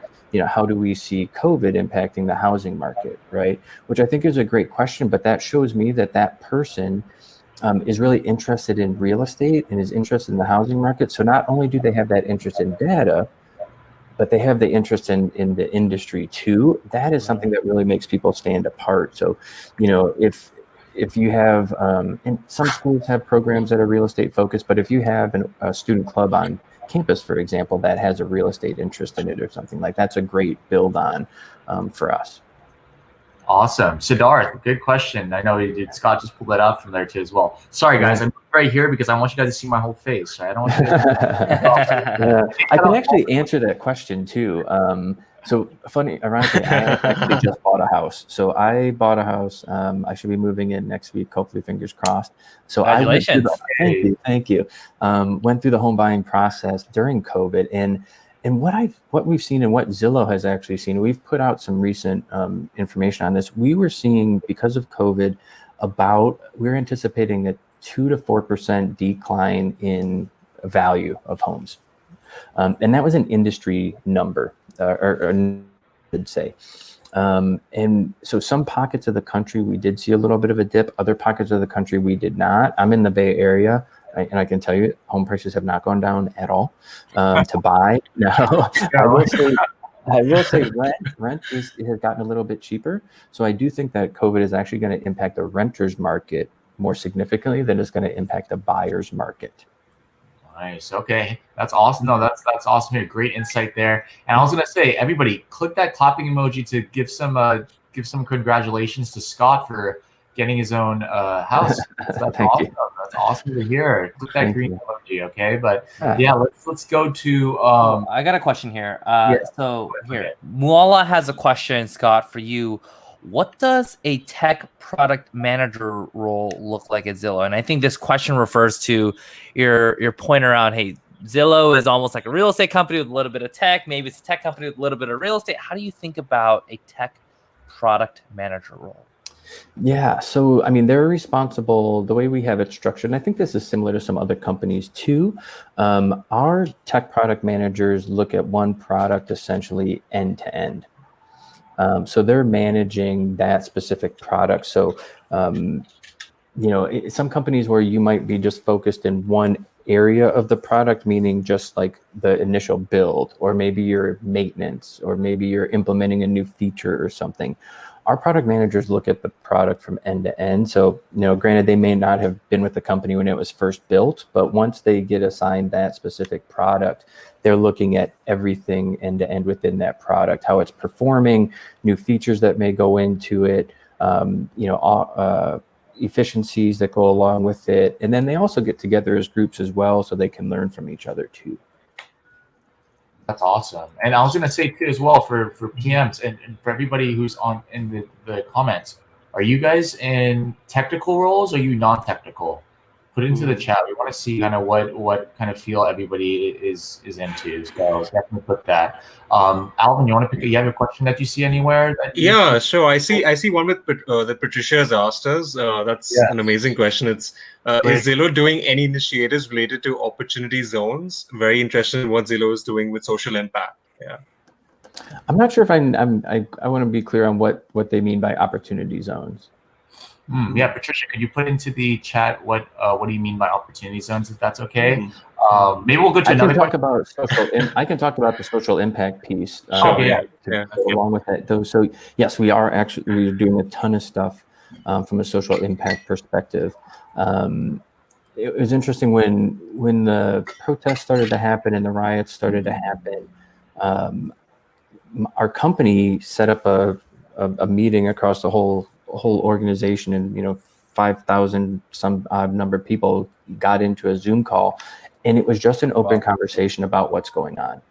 how do we see COVID impacting the housing market, right? Which I think is a great question, but that shows me that person is really interested in real estate and is interested in the housing market. So not only do they have that interest in data, but they have the interest in the industry too. That is something that really makes people stand apart. So, if you have, and some schools have programs that are real estate focused, but if you have a student club on campus, for example, that has a real estate interest in it or something, like that's a great build on for us. Awesome. Siddharth, good question. I know Scott just pulled that out from there too as well. Sorry guys, I'm right here because I want you guys to see my whole face. Right? I don't want you to I can actually answer that question too. So funny, ironically, I actually just bought a house. So I bought a house. I should be moving in next week, hopefully, fingers crossed. So congratulations. Thank you. Went through the home buying process during COVID, and what we've seen and what Zillow has actually seen, we've put out some recent information on this. We were seeing, because of COVID, we're anticipating a 2 to 4% decline in value of homes. And that was an industry number, or I should say. And so some pockets of the country, we did see a little bit of a dip. Other pockets of the country, we did not. I'm in the Bay Area, and I can tell you, home prices have not gone down at all to buy. No, I will say rent has gotten a little bit cheaper. So I do think that COVID is actually going to impact the renter's market more significantly than it's going to impact the buyer's market. Nice. Okay, that's awesome. No, that's awesome. Here, great insight there. And I was gonna say, everybody, click that clapping emoji to give some congratulations to Scott for getting his own house. That's awesome. You. That's awesome to hear. Click that green emoji, okay? But yeah, let's go to. I got a question here. So here, Muala has a question, Scott, for you. What does a tech product manager role look like at Zillow? And I think this question refers to your point around, hey, Zillow is almost like a real estate company with a little bit of tech. Maybe it's a tech company with a little bit of real estate. How do you think about a tech product manager role? Yeah, so I mean, they're responsible, the way we have it structured, and I think this is similar to some other companies too. Our tech product managers look at one product essentially end to end. So they're managing that specific product. So some companies where you might be just focused in one area of the product, meaning just like the initial build, or maybe your maintenance, or maybe you're implementing a new feature or something. Our product managers look at the product from end to end. So, granted, they may not have been with the company when it was first built, but once they get assigned that specific product, they're looking at everything end to end within that product, how it's performing, new features that may go into it, efficiencies that go along with it. And then they also get together as groups as well, so they can learn from each other too. That's awesome. And I was going to say too, as well, for PMs and for everybody who's on in the comments, are you guys in technical roles or are you non-technical? Put it into the chat. We want to see kind of what kind of feel everybody is into. So definitely put that. Alvin, you want to you have a question that you see anywhere? Yeah, sure. I see one with that Patricia has asked us. That's an amazing question. It's is Zillow doing any initiatives related to opportunity zones? Very interested in what Zillow is doing with social impact. Yeah. I'm not sure if I want to be clear on what they mean by opportunity zones. Yeah, Patricia, could you put into the chat what do you mean by opportunity zones, if that's okay? Maybe we'll go to another. I can talk about the social impact piece. Along with that, though. So yes, we're doing a ton of stuff from a social impact perspective. It was interesting when the protests started to happen and the riots started to happen. Our company set up a meeting across the whole organization, and 5,000 some odd number of people got into a Zoom call, and it was just an open conversation about what's going on.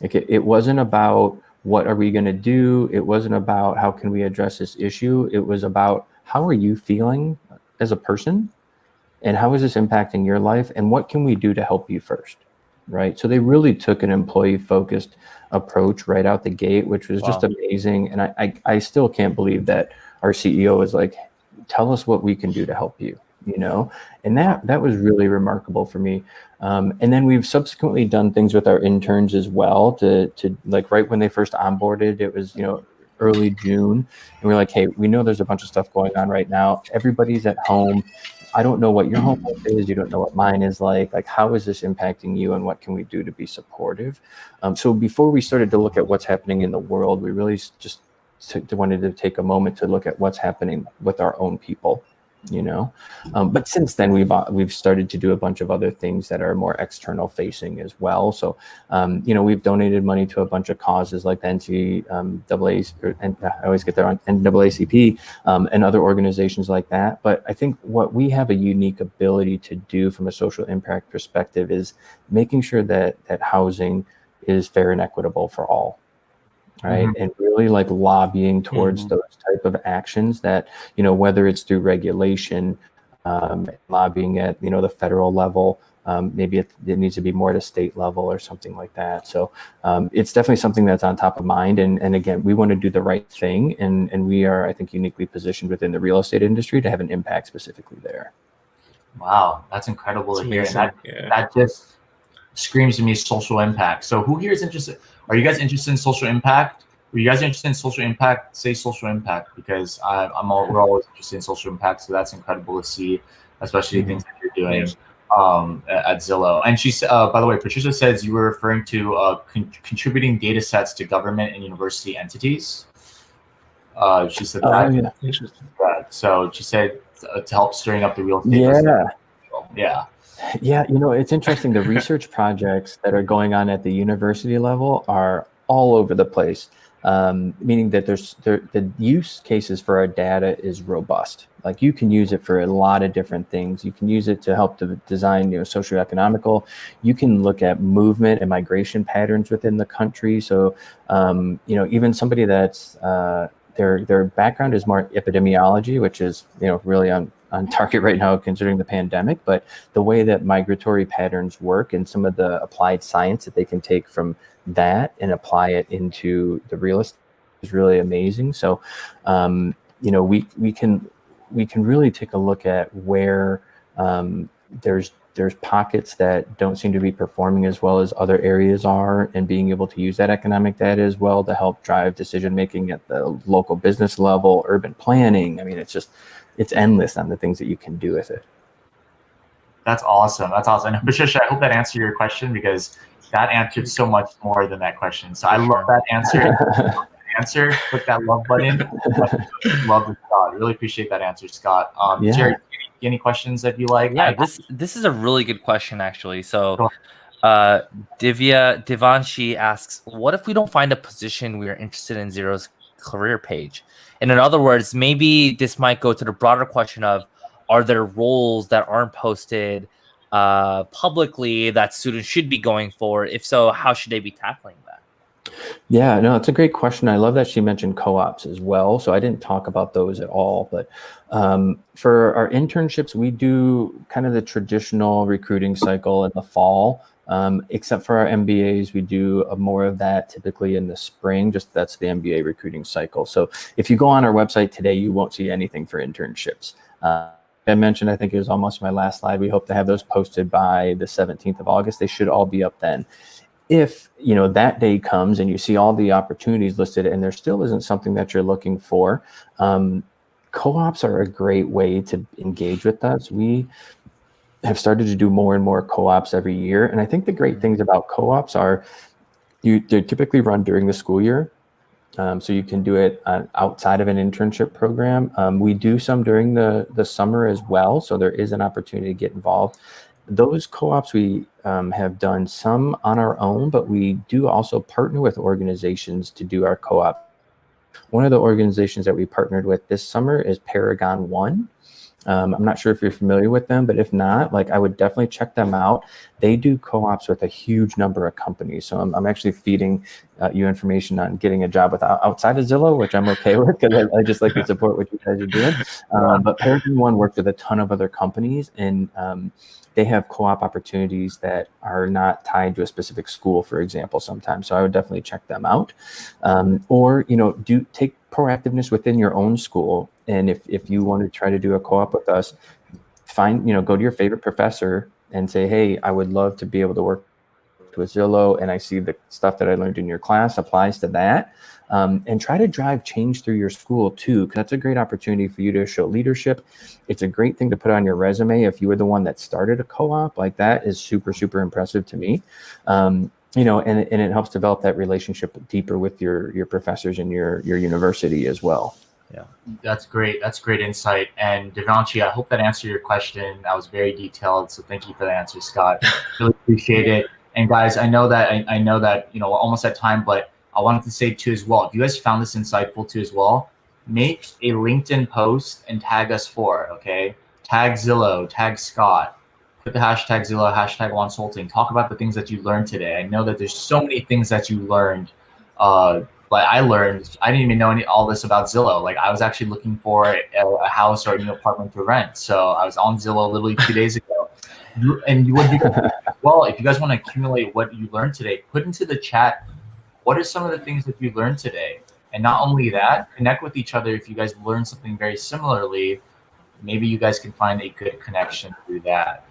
Like it wasn't about what are we going to do. It wasn't about how can we address this issue. It was about how are you feeling as a person, and how is this impacting your life, and what can we do to help you first, right? So they really took an employee-focused approach right out the gate, which was just amazing. And I still can't believe that our CEO was like, tell us what we can do to help you, and that was really remarkable for me. And then we've subsequently done things with our interns as well to like right when they first onboarded, it was, early June. And we're like, hey, we know there's a bunch of stuff going on right now. Everybody's at home. I don't know what your home life is. You don't know what mine is like. Like, how is this impacting you, and what can we do to be supportive? So before we started to look at what's happening in the world, we really just wanted to take a moment to look at what's happening with our own people, but since then we've started to do a bunch of other things that are more external facing as well. So we've donated money to a bunch of causes like the NCAA, and I always get there on NAACP, and other organizations like that. But I think what we have a unique ability to do from a social impact perspective is making sure that housing is fair and equitable for all. Right. Mm-hmm. And really like lobbying towards those type of actions that, whether it's through regulation, lobbying at, the federal level, maybe it needs to be more at a state level or something like that. So it's definitely something that's on top of mind. And again, we want to do the right thing. And we are, I think, uniquely positioned within the real estate industry to have an impact specifically there. Wow. That's incredible to hear. That just screams to me social impact. So who here is interested? Are you guys interested in social impact? Were you guys interested in social impact? Say social impact, because we're always interested in social impact. So that's incredible to see, especially things that you're doing at Zillow. And she said, by the way, Patricia says you were referring to contributing data sets to government and university entities. She said that. Yeah. Interesting. So she said to help stirring up the real estate. Yeah. Yeah, it's interesting. The research projects that are going on at the university level are all over the place, meaning that the use cases for our data is robust. Like you can use it for a lot of different things. You can use it to help to design, socioeconomical. You can look at movement and migration patterns within the country. So, even somebody that's their background is more epidemiology, which is, really on target right now considering the pandemic, but the way that migratory patterns work and some of the applied science that they can take from that and apply it into the real estate is really amazing. So, we can really take a look at where there's pockets that don't seem to be performing as well as other areas are, and being able to use that economic data as well to help drive decision making at the local business level, urban planning. I mean, it's endless on the things that you can do with it. That's awesome. That's awesome. And Patricia, I hope that answered your question, because that answered so much more than that question. So I love that answer. Click that love button. Love the Scott. Really appreciate that answer, Scott. Jared, any questions that you like? Yeah, this is a really good question, actually. So Divanshi asks, what if we don't find a position we are interested in Zero's career page? And in other words, maybe this might go to the broader question of, are there roles that aren't posted publicly that students should be going for? If so, how should they be tackling that? Yeah, no, it's a great question. I love that she mentioned co-ops as well. So I didn't talk about those at all, but for our internships, we do kind of the traditional recruiting cycle in the fall. Except for our MBAs, we do more of that typically in the spring. Just that's the MBA recruiting cycle. So if you go on our website today, you won't see anything for internships. I mentioned, I think it was almost my last slide. We hope to have those posted by the 17th of August. They should all be up then. If that day comes and you see all the opportunities listed and there still isn't something that you're looking for, co-ops are a great way to engage with us. We have started to do more and more co-ops every year. And I think the great things about co-ops are they're typically run during the school year. So you can do it outside of an internship program. We do some during the summer as well. So there is an opportunity to get involved. Those co-ops, we have done some on our own, but we do also partner with organizations to do our co-op. One of the organizations that we partnered with this summer is Paragon One. I'm not sure if you're familiar with them, but if not, I would definitely check them out. They do co-ops with a huge number of companies. So I'm actually feeding you information on getting a job outside of Zillow, which I'm okay with, because I just like to support what you guys are doing. But Paragon One works with a ton of other companies, and they have co-op opportunities that are not tied to a specific school, for example, sometimes. So I would definitely check them out. Or, do take proactiveness within your own school. And if you want to try to do a co-op with us, go to your favorite professor and say, hey, I would love to be able to work with Zillow, and I see the stuff that I learned in your class applies to that. And try to drive change through your school too, because that's a great opportunity for you to show leadership. It's a great thing to put on your resume. If you were the one that started a co-op, that is super, super impressive to me. And it helps develop that relationship deeper with your professors and your university as well. Yeah, that's great. That's great insight. And Devanshi, I hope that answered your question. That was very detailed. So thank you for the answer, Scott. Really appreciate it. And guys, I know that we're almost at time, but I wanted to say too as well, if you guys found this insightful too as well, make a LinkedIn post and tag us okay? Tag Zillow, tag Scott, put the hashtag Zillow, hashtag Wonsulting. Talk about the things that you learned today. I know that there's so many things that you learned. I didn't even know all this about Zillow. I was actually looking for a house or a new apartment to rent. So I was on Zillow literally 2 days ago. And you would do as well, if you guys want to accumulate what you learned today, put into the chat, what are some of the things that you learned today? And not only that, connect with each other. If you guys learned something very similarly, maybe you guys can find a good connection through that.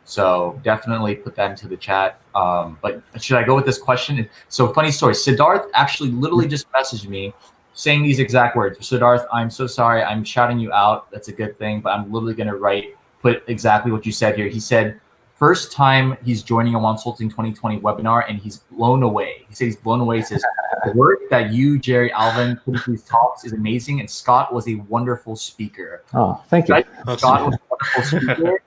So definitely put that into the chat. But should I go with this question? So funny story, Siddharth actually literally just messaged me saying these exact words. Siddharth, I'm so sorry. I'm shouting you out. That's a good thing, but I'm literally going to put exactly what you said here. He said, first time he's joining a Wonsulting 2020 webinar, and he's blown away. He said he's blown away. He says, the work that you, Jerry, Alvin, put into these talks is amazing, and Scott was a wonderful speaker. Oh, thank you. Scott was a wonderful speaker.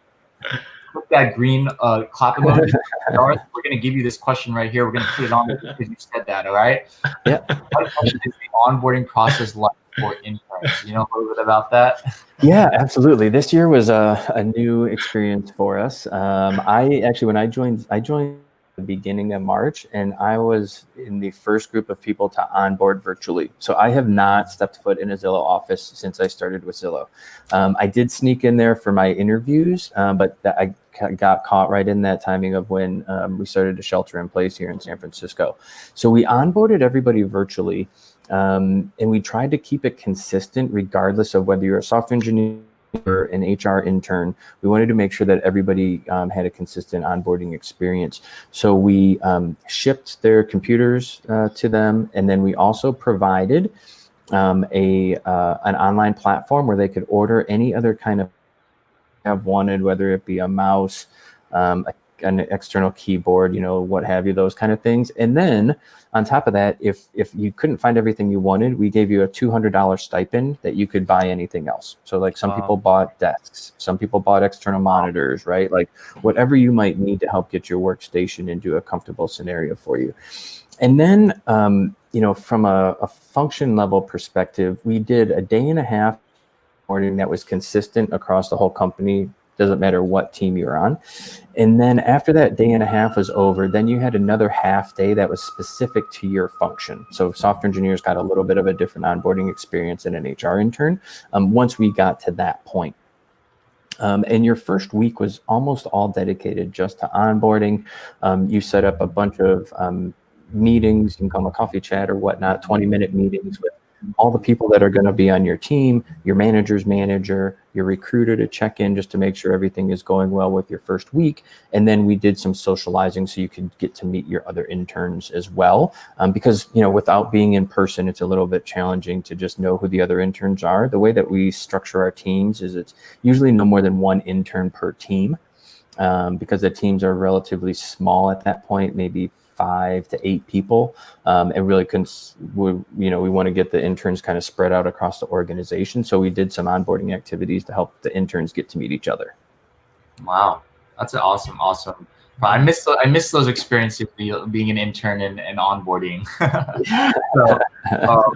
Put that green clap emoji. Darth, we're going to give you this question right here. We're going to put it on because you said that, all right? Yeah. What question is the onboarding process like for interns? You know a little bit about that? Yeah, absolutely. This year was a new experience for us. When I joined at the beginning of March, and I was in the first group of people to onboard virtually. So I have not stepped foot in a Zillow office since I started with Zillow. I did sneak in there for my interviews, but I got caught right in that timing of when we started to shelter in place here in San Francisco. So we onboarded everybody virtually. And we tried to keep it consistent regardless of whether you're a software engineer or an HR intern. We wanted to make sure that everybody had a consistent onboarding experience. So we shipped their computers to them, and then we also provided an online platform where they could order any other kind of have wanted, whether it be a mouse, an external keyboard, what have you, those kind of things. And then on top of that, if you couldn't find everything you wanted, we gave you a $200 stipend that you could buy anything else. So like some people bought desks, some people bought external monitors, right? Like whatever you might need to help get your workstation into a comfortable scenario for you. And then, from a function level perspective, we did a day and a half morning that was consistent across the whole company. Doesn't matter what team you're on. And then after that day and a half was over, then you had another half day that was specific to your function. So software engineers got a little bit of a different onboarding experience than an HR intern once we got to that point. And your first week was almost all dedicated just to onboarding. You set up a bunch of meetings, you can call them a coffee chat or whatnot, 20-minute meetings with all the people that are going to be on your team, your manager's manager, your recruiter to check in just to make sure everything is going well with your first week. And then we did some socializing so you could get to meet your other interns as well. Because, without being in person, it's a little bit challenging to just know who the other interns are. The way that we structure our teams is it's usually no more than one intern per team because the teams are relatively small at that point, maybe 5 to 8 people, and really we want to get the interns kind of spread out across the organization. So we did some onboarding activities to help the interns get to meet each other. Wow, that's awesome. I miss those experiences, being an intern and onboarding. But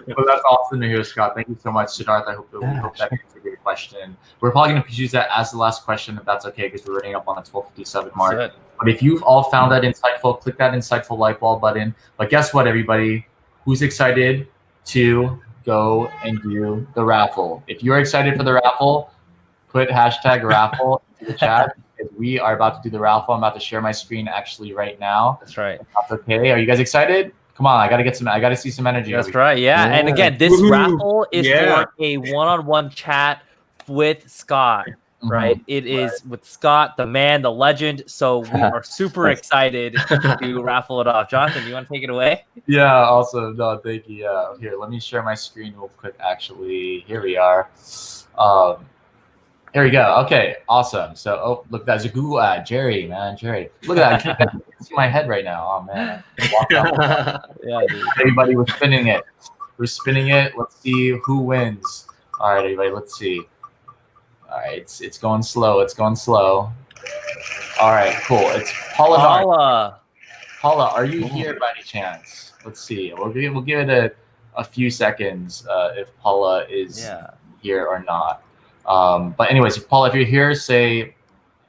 that's awesome to hear, Scott. Thank you so much, Siddharth. I hope that answered your question. We're probably going to use that as the last question, if that's okay, because we're running up on the 12:57 mark. But if you've all found that insightful, click that insightful light bulb button. But guess what, everybody? Who's excited to go and do the raffle? If you're excited for the raffle, put #raffle into the chat. We are about to do the raffle. I'm about to share my screen actually right now. That's right. That's okay. Are you guys excited? Come on, I gotta see some energy. That's right. Yeah. And again, this raffle is for a one-on-one chat with Scott. Right, it is with Scott, the man, the legend. So we are super excited to raffle it off. Jonathan, do you want to take it away? Yeah, awesome. No, thank you. Yeah, here, let me share my screen real quick. Actually, here we are. Here we go. Okay, awesome. So, look, that's a Google ad. Jerry, look at that. I can see my head right now. Oh man. Yeah, dude. Everybody, we're spinning it. Let's see who wins. All right, everybody. Let's see. All right, it's going slow. All right, cool. It's Paula. Paula, are you here by any chance? Let's see. We'll give it a few seconds if Paula is here or not. But anyways, if you're here,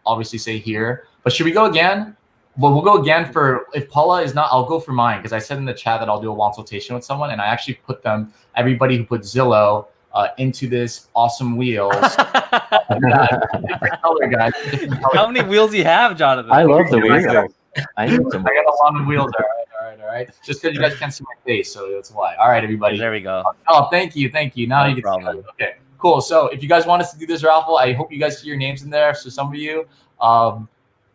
obviously say here. But should we go again? Well, we'll go again if Paula is not, I'll go for mine because I said in the chat that I'll do a Wonsultation with someone, and I actually put everybody who put Zillow into this awesome wheels. Different color, guys. Different color. How many wheels do you have, Jonathan? I love the wheels. I got a lot of wheels. All right. Just because you guys can't see my face, so that's why. All right, everybody. There we go. Oh, thank you. Now you can see it. Okay, cool. So if you guys want us to do this raffle, I hope you guys see your names in there. So some of you,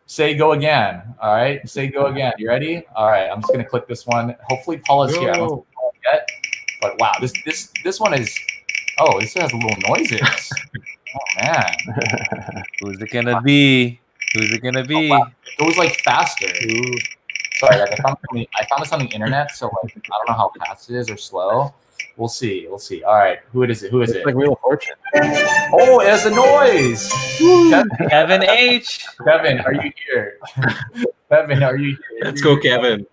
say go again. All right, say go again. You ready? All right, I'm just gonna click this one. Hopefully Paula's here. I don't see Paula yet, but wow, this one is. Oh, this has little noises. Oh man. Who's it gonna be? Oh, wow. It goes like faster. Ooh. Sorry, I found this on the internet, so I don't know how fast it is or slow. We'll see. All right, who is it? It's like Wheel of Fortune. Oh, it has a noise. Kevin H. Kevin, are you here? Let's go, Kevin.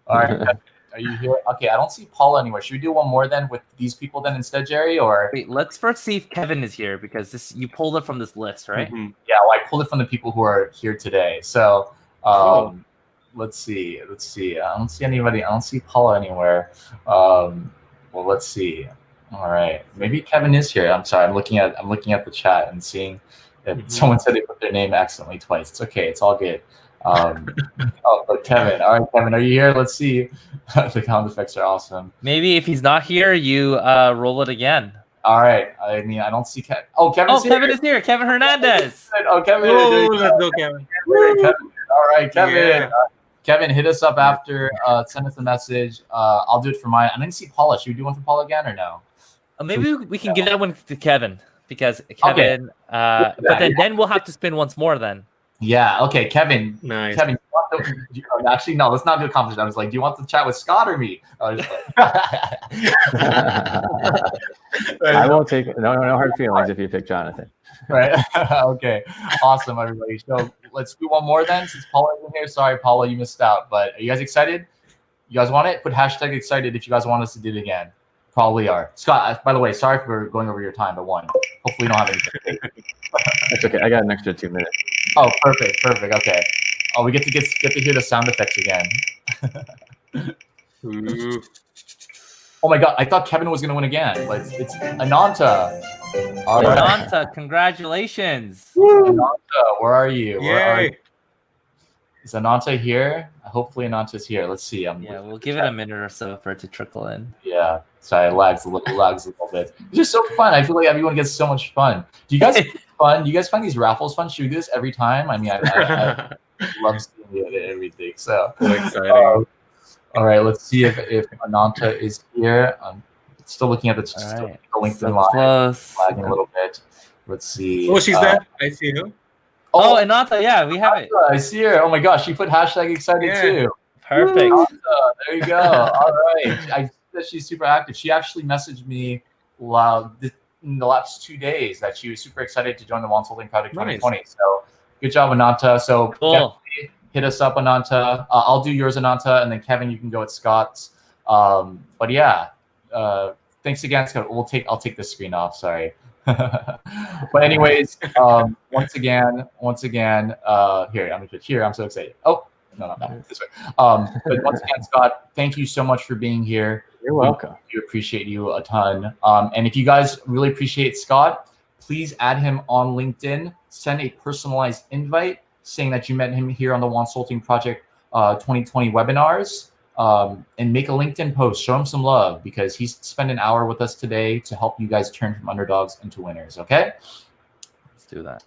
All right, Kevin, are you here? Okay, I don't see Paula anywhere. Should we do one more then with these people then instead, Jerry? Or wait, let's first see if Kevin is here because you pulled it from this list, right? Mm-hmm. Yeah, well, I pulled it from the people who are here today. So let's see. I don't see anybody. I don't see Paula anywhere. Well, let's see. All right, maybe Kevin is here. I'm sorry. I'm looking at the chat and seeing that someone said they put their name accidentally twice. It's okay. It's all good. But Kevin. All right, Kevin, are you here? Let's see. The sound effects are awesome. Maybe if he's not here, you roll it again. All right. I mean, I don't see Kevin. Oh, Kevin's here. Kevin is here. Kevin Hernandez. Oh, Kevin. Let's go, Kevin. All right, Kevin. Yeah. Kevin, hit us up after. Send us a message. I'll do it for mine. I didn't see Paula. Should we do one for Paula again or no? Maybe we can give that one to Kevin because Kevin. But then we'll have to spin once more. Then. Yeah. Okay, Kevin. Nice. Kevin, actually, no. Let's not do a competition. I was like, do you want to chat with Scott or me? I was like, I won't take no hard feelings if you pick Jonathan. Right. Okay. Awesome, everybody. So let's do one more then, since Paula's in here. Sorry, Paula, you missed out. But are you guys excited? You guys want it? Put hashtag excited if you guys want us to do it again. Probably are. Scott, by the way, sorry for going over your time, but one. Hopefully you don't have anything. That's okay. I got an extra 2 minutes. Oh, perfect. Okay. Oh, we get to hear the sound effects again. Ooh. Oh my God! I thought Kevin was gonna win again, but it's Ananta. All right. Ananta, congratulations! Ananta, where are you? Yay. Where are you? Is Ananta here? Hopefully Ananta's here. Let's see. Yeah, we'll give it a minute or so for it to trickle in. Yeah. Sorry, it lags a little bit. It's just so fun. I feel like everyone gets so much fun. Do you guys fun? Do you guys find these raffles fun? Should we do this every time? I mean, I love seeing it and everything. So exciting. All right, let's see if Ananta is here. I'm still looking at the LinkedIn live, lagging a little bit. Let's see. Oh, she's there. I see her. Oh, Ananta, yeah, we have it. I see her. Oh my gosh, she put hashtag excited too. Perfect. Ananta, there you go. All right. I see that she's super active. She actually messaged me in the last 2 days that she was super excited to join the Wonsulting Project 2020. So good job, Ananta. So cool. Hit us up, Ananta. I'll do yours, Ananta, and then Kevin, you can go at Scott's. But yeah, thanks again, Scott. I'll take this screen off. Sorry. But anyways, once again, here I'm gonna put here. I'm so excited. Oh no, this way. But once again, Scott, thank you so much for being here. You're welcome. We appreciate you a ton. And if you guys really appreciate Scott, please add him on LinkedIn. Send a personalized invite saying that you met him here on the Wonsulting Project 2020 webinars, and make a LinkedIn post. Show him some love because he's spent an hour with us today to help you guys turn from underdogs into winners. Okay? Let's do that.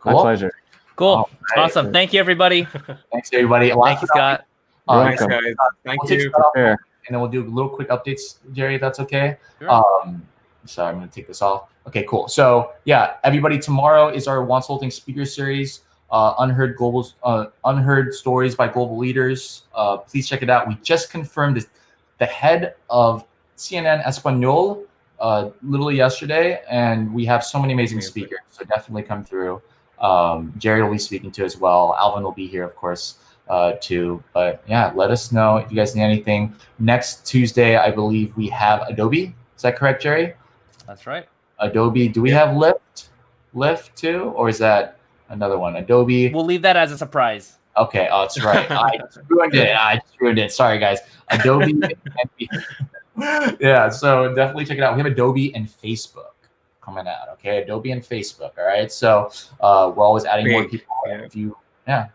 Cool. My pleasure. Cool. Right. Awesome. Thank you, everybody. Thanks, everybody. Thank you, Scott. Thanks, guys. Thank you. And then we'll do little quick updates, Jerry, if that's okay. Sure. Sorry, I'm going to take this off. Okay, cool. So yeah, everybody, tomorrow is our Wonsulting speaker series. Unheard stories by global leaders. Please check it out. We just confirmed the head of CNN Espanol literally yesterday, and we have so many amazing speakers. So definitely come through. Jerry will be speaking to as well. Alvin will be here, of course, too. But yeah, let us know if you guys need anything. Next Tuesday, I believe we have Adobe. Is that correct, Jerry? That's right. Adobe. Do we have Lyft too, or is that another one? Adobe. We'll leave that as a surprise. Okay. Oh, that's right. I just ruined it. Sorry, guys. Adobe. Yeah. So definitely check it out. We have Adobe and Facebook coming out. Okay. Adobe and Facebook. All right. So we're always adding more people.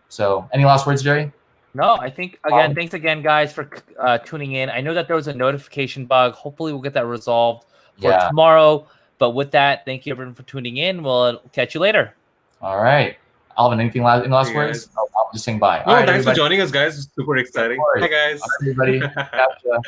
So any last words, Jerry? No, I think again, thanks again, guys, for tuning in. I know that there was a notification bug. Hopefully we'll get that resolved for tomorrow. But with that, thank you everyone for tuning in. We'll catch you later. All right. Alvin, any last words? I'll just saying bye. No, thanks for joining us, guys. It's super exciting. Hi, guys. All right, everybody. Gotcha.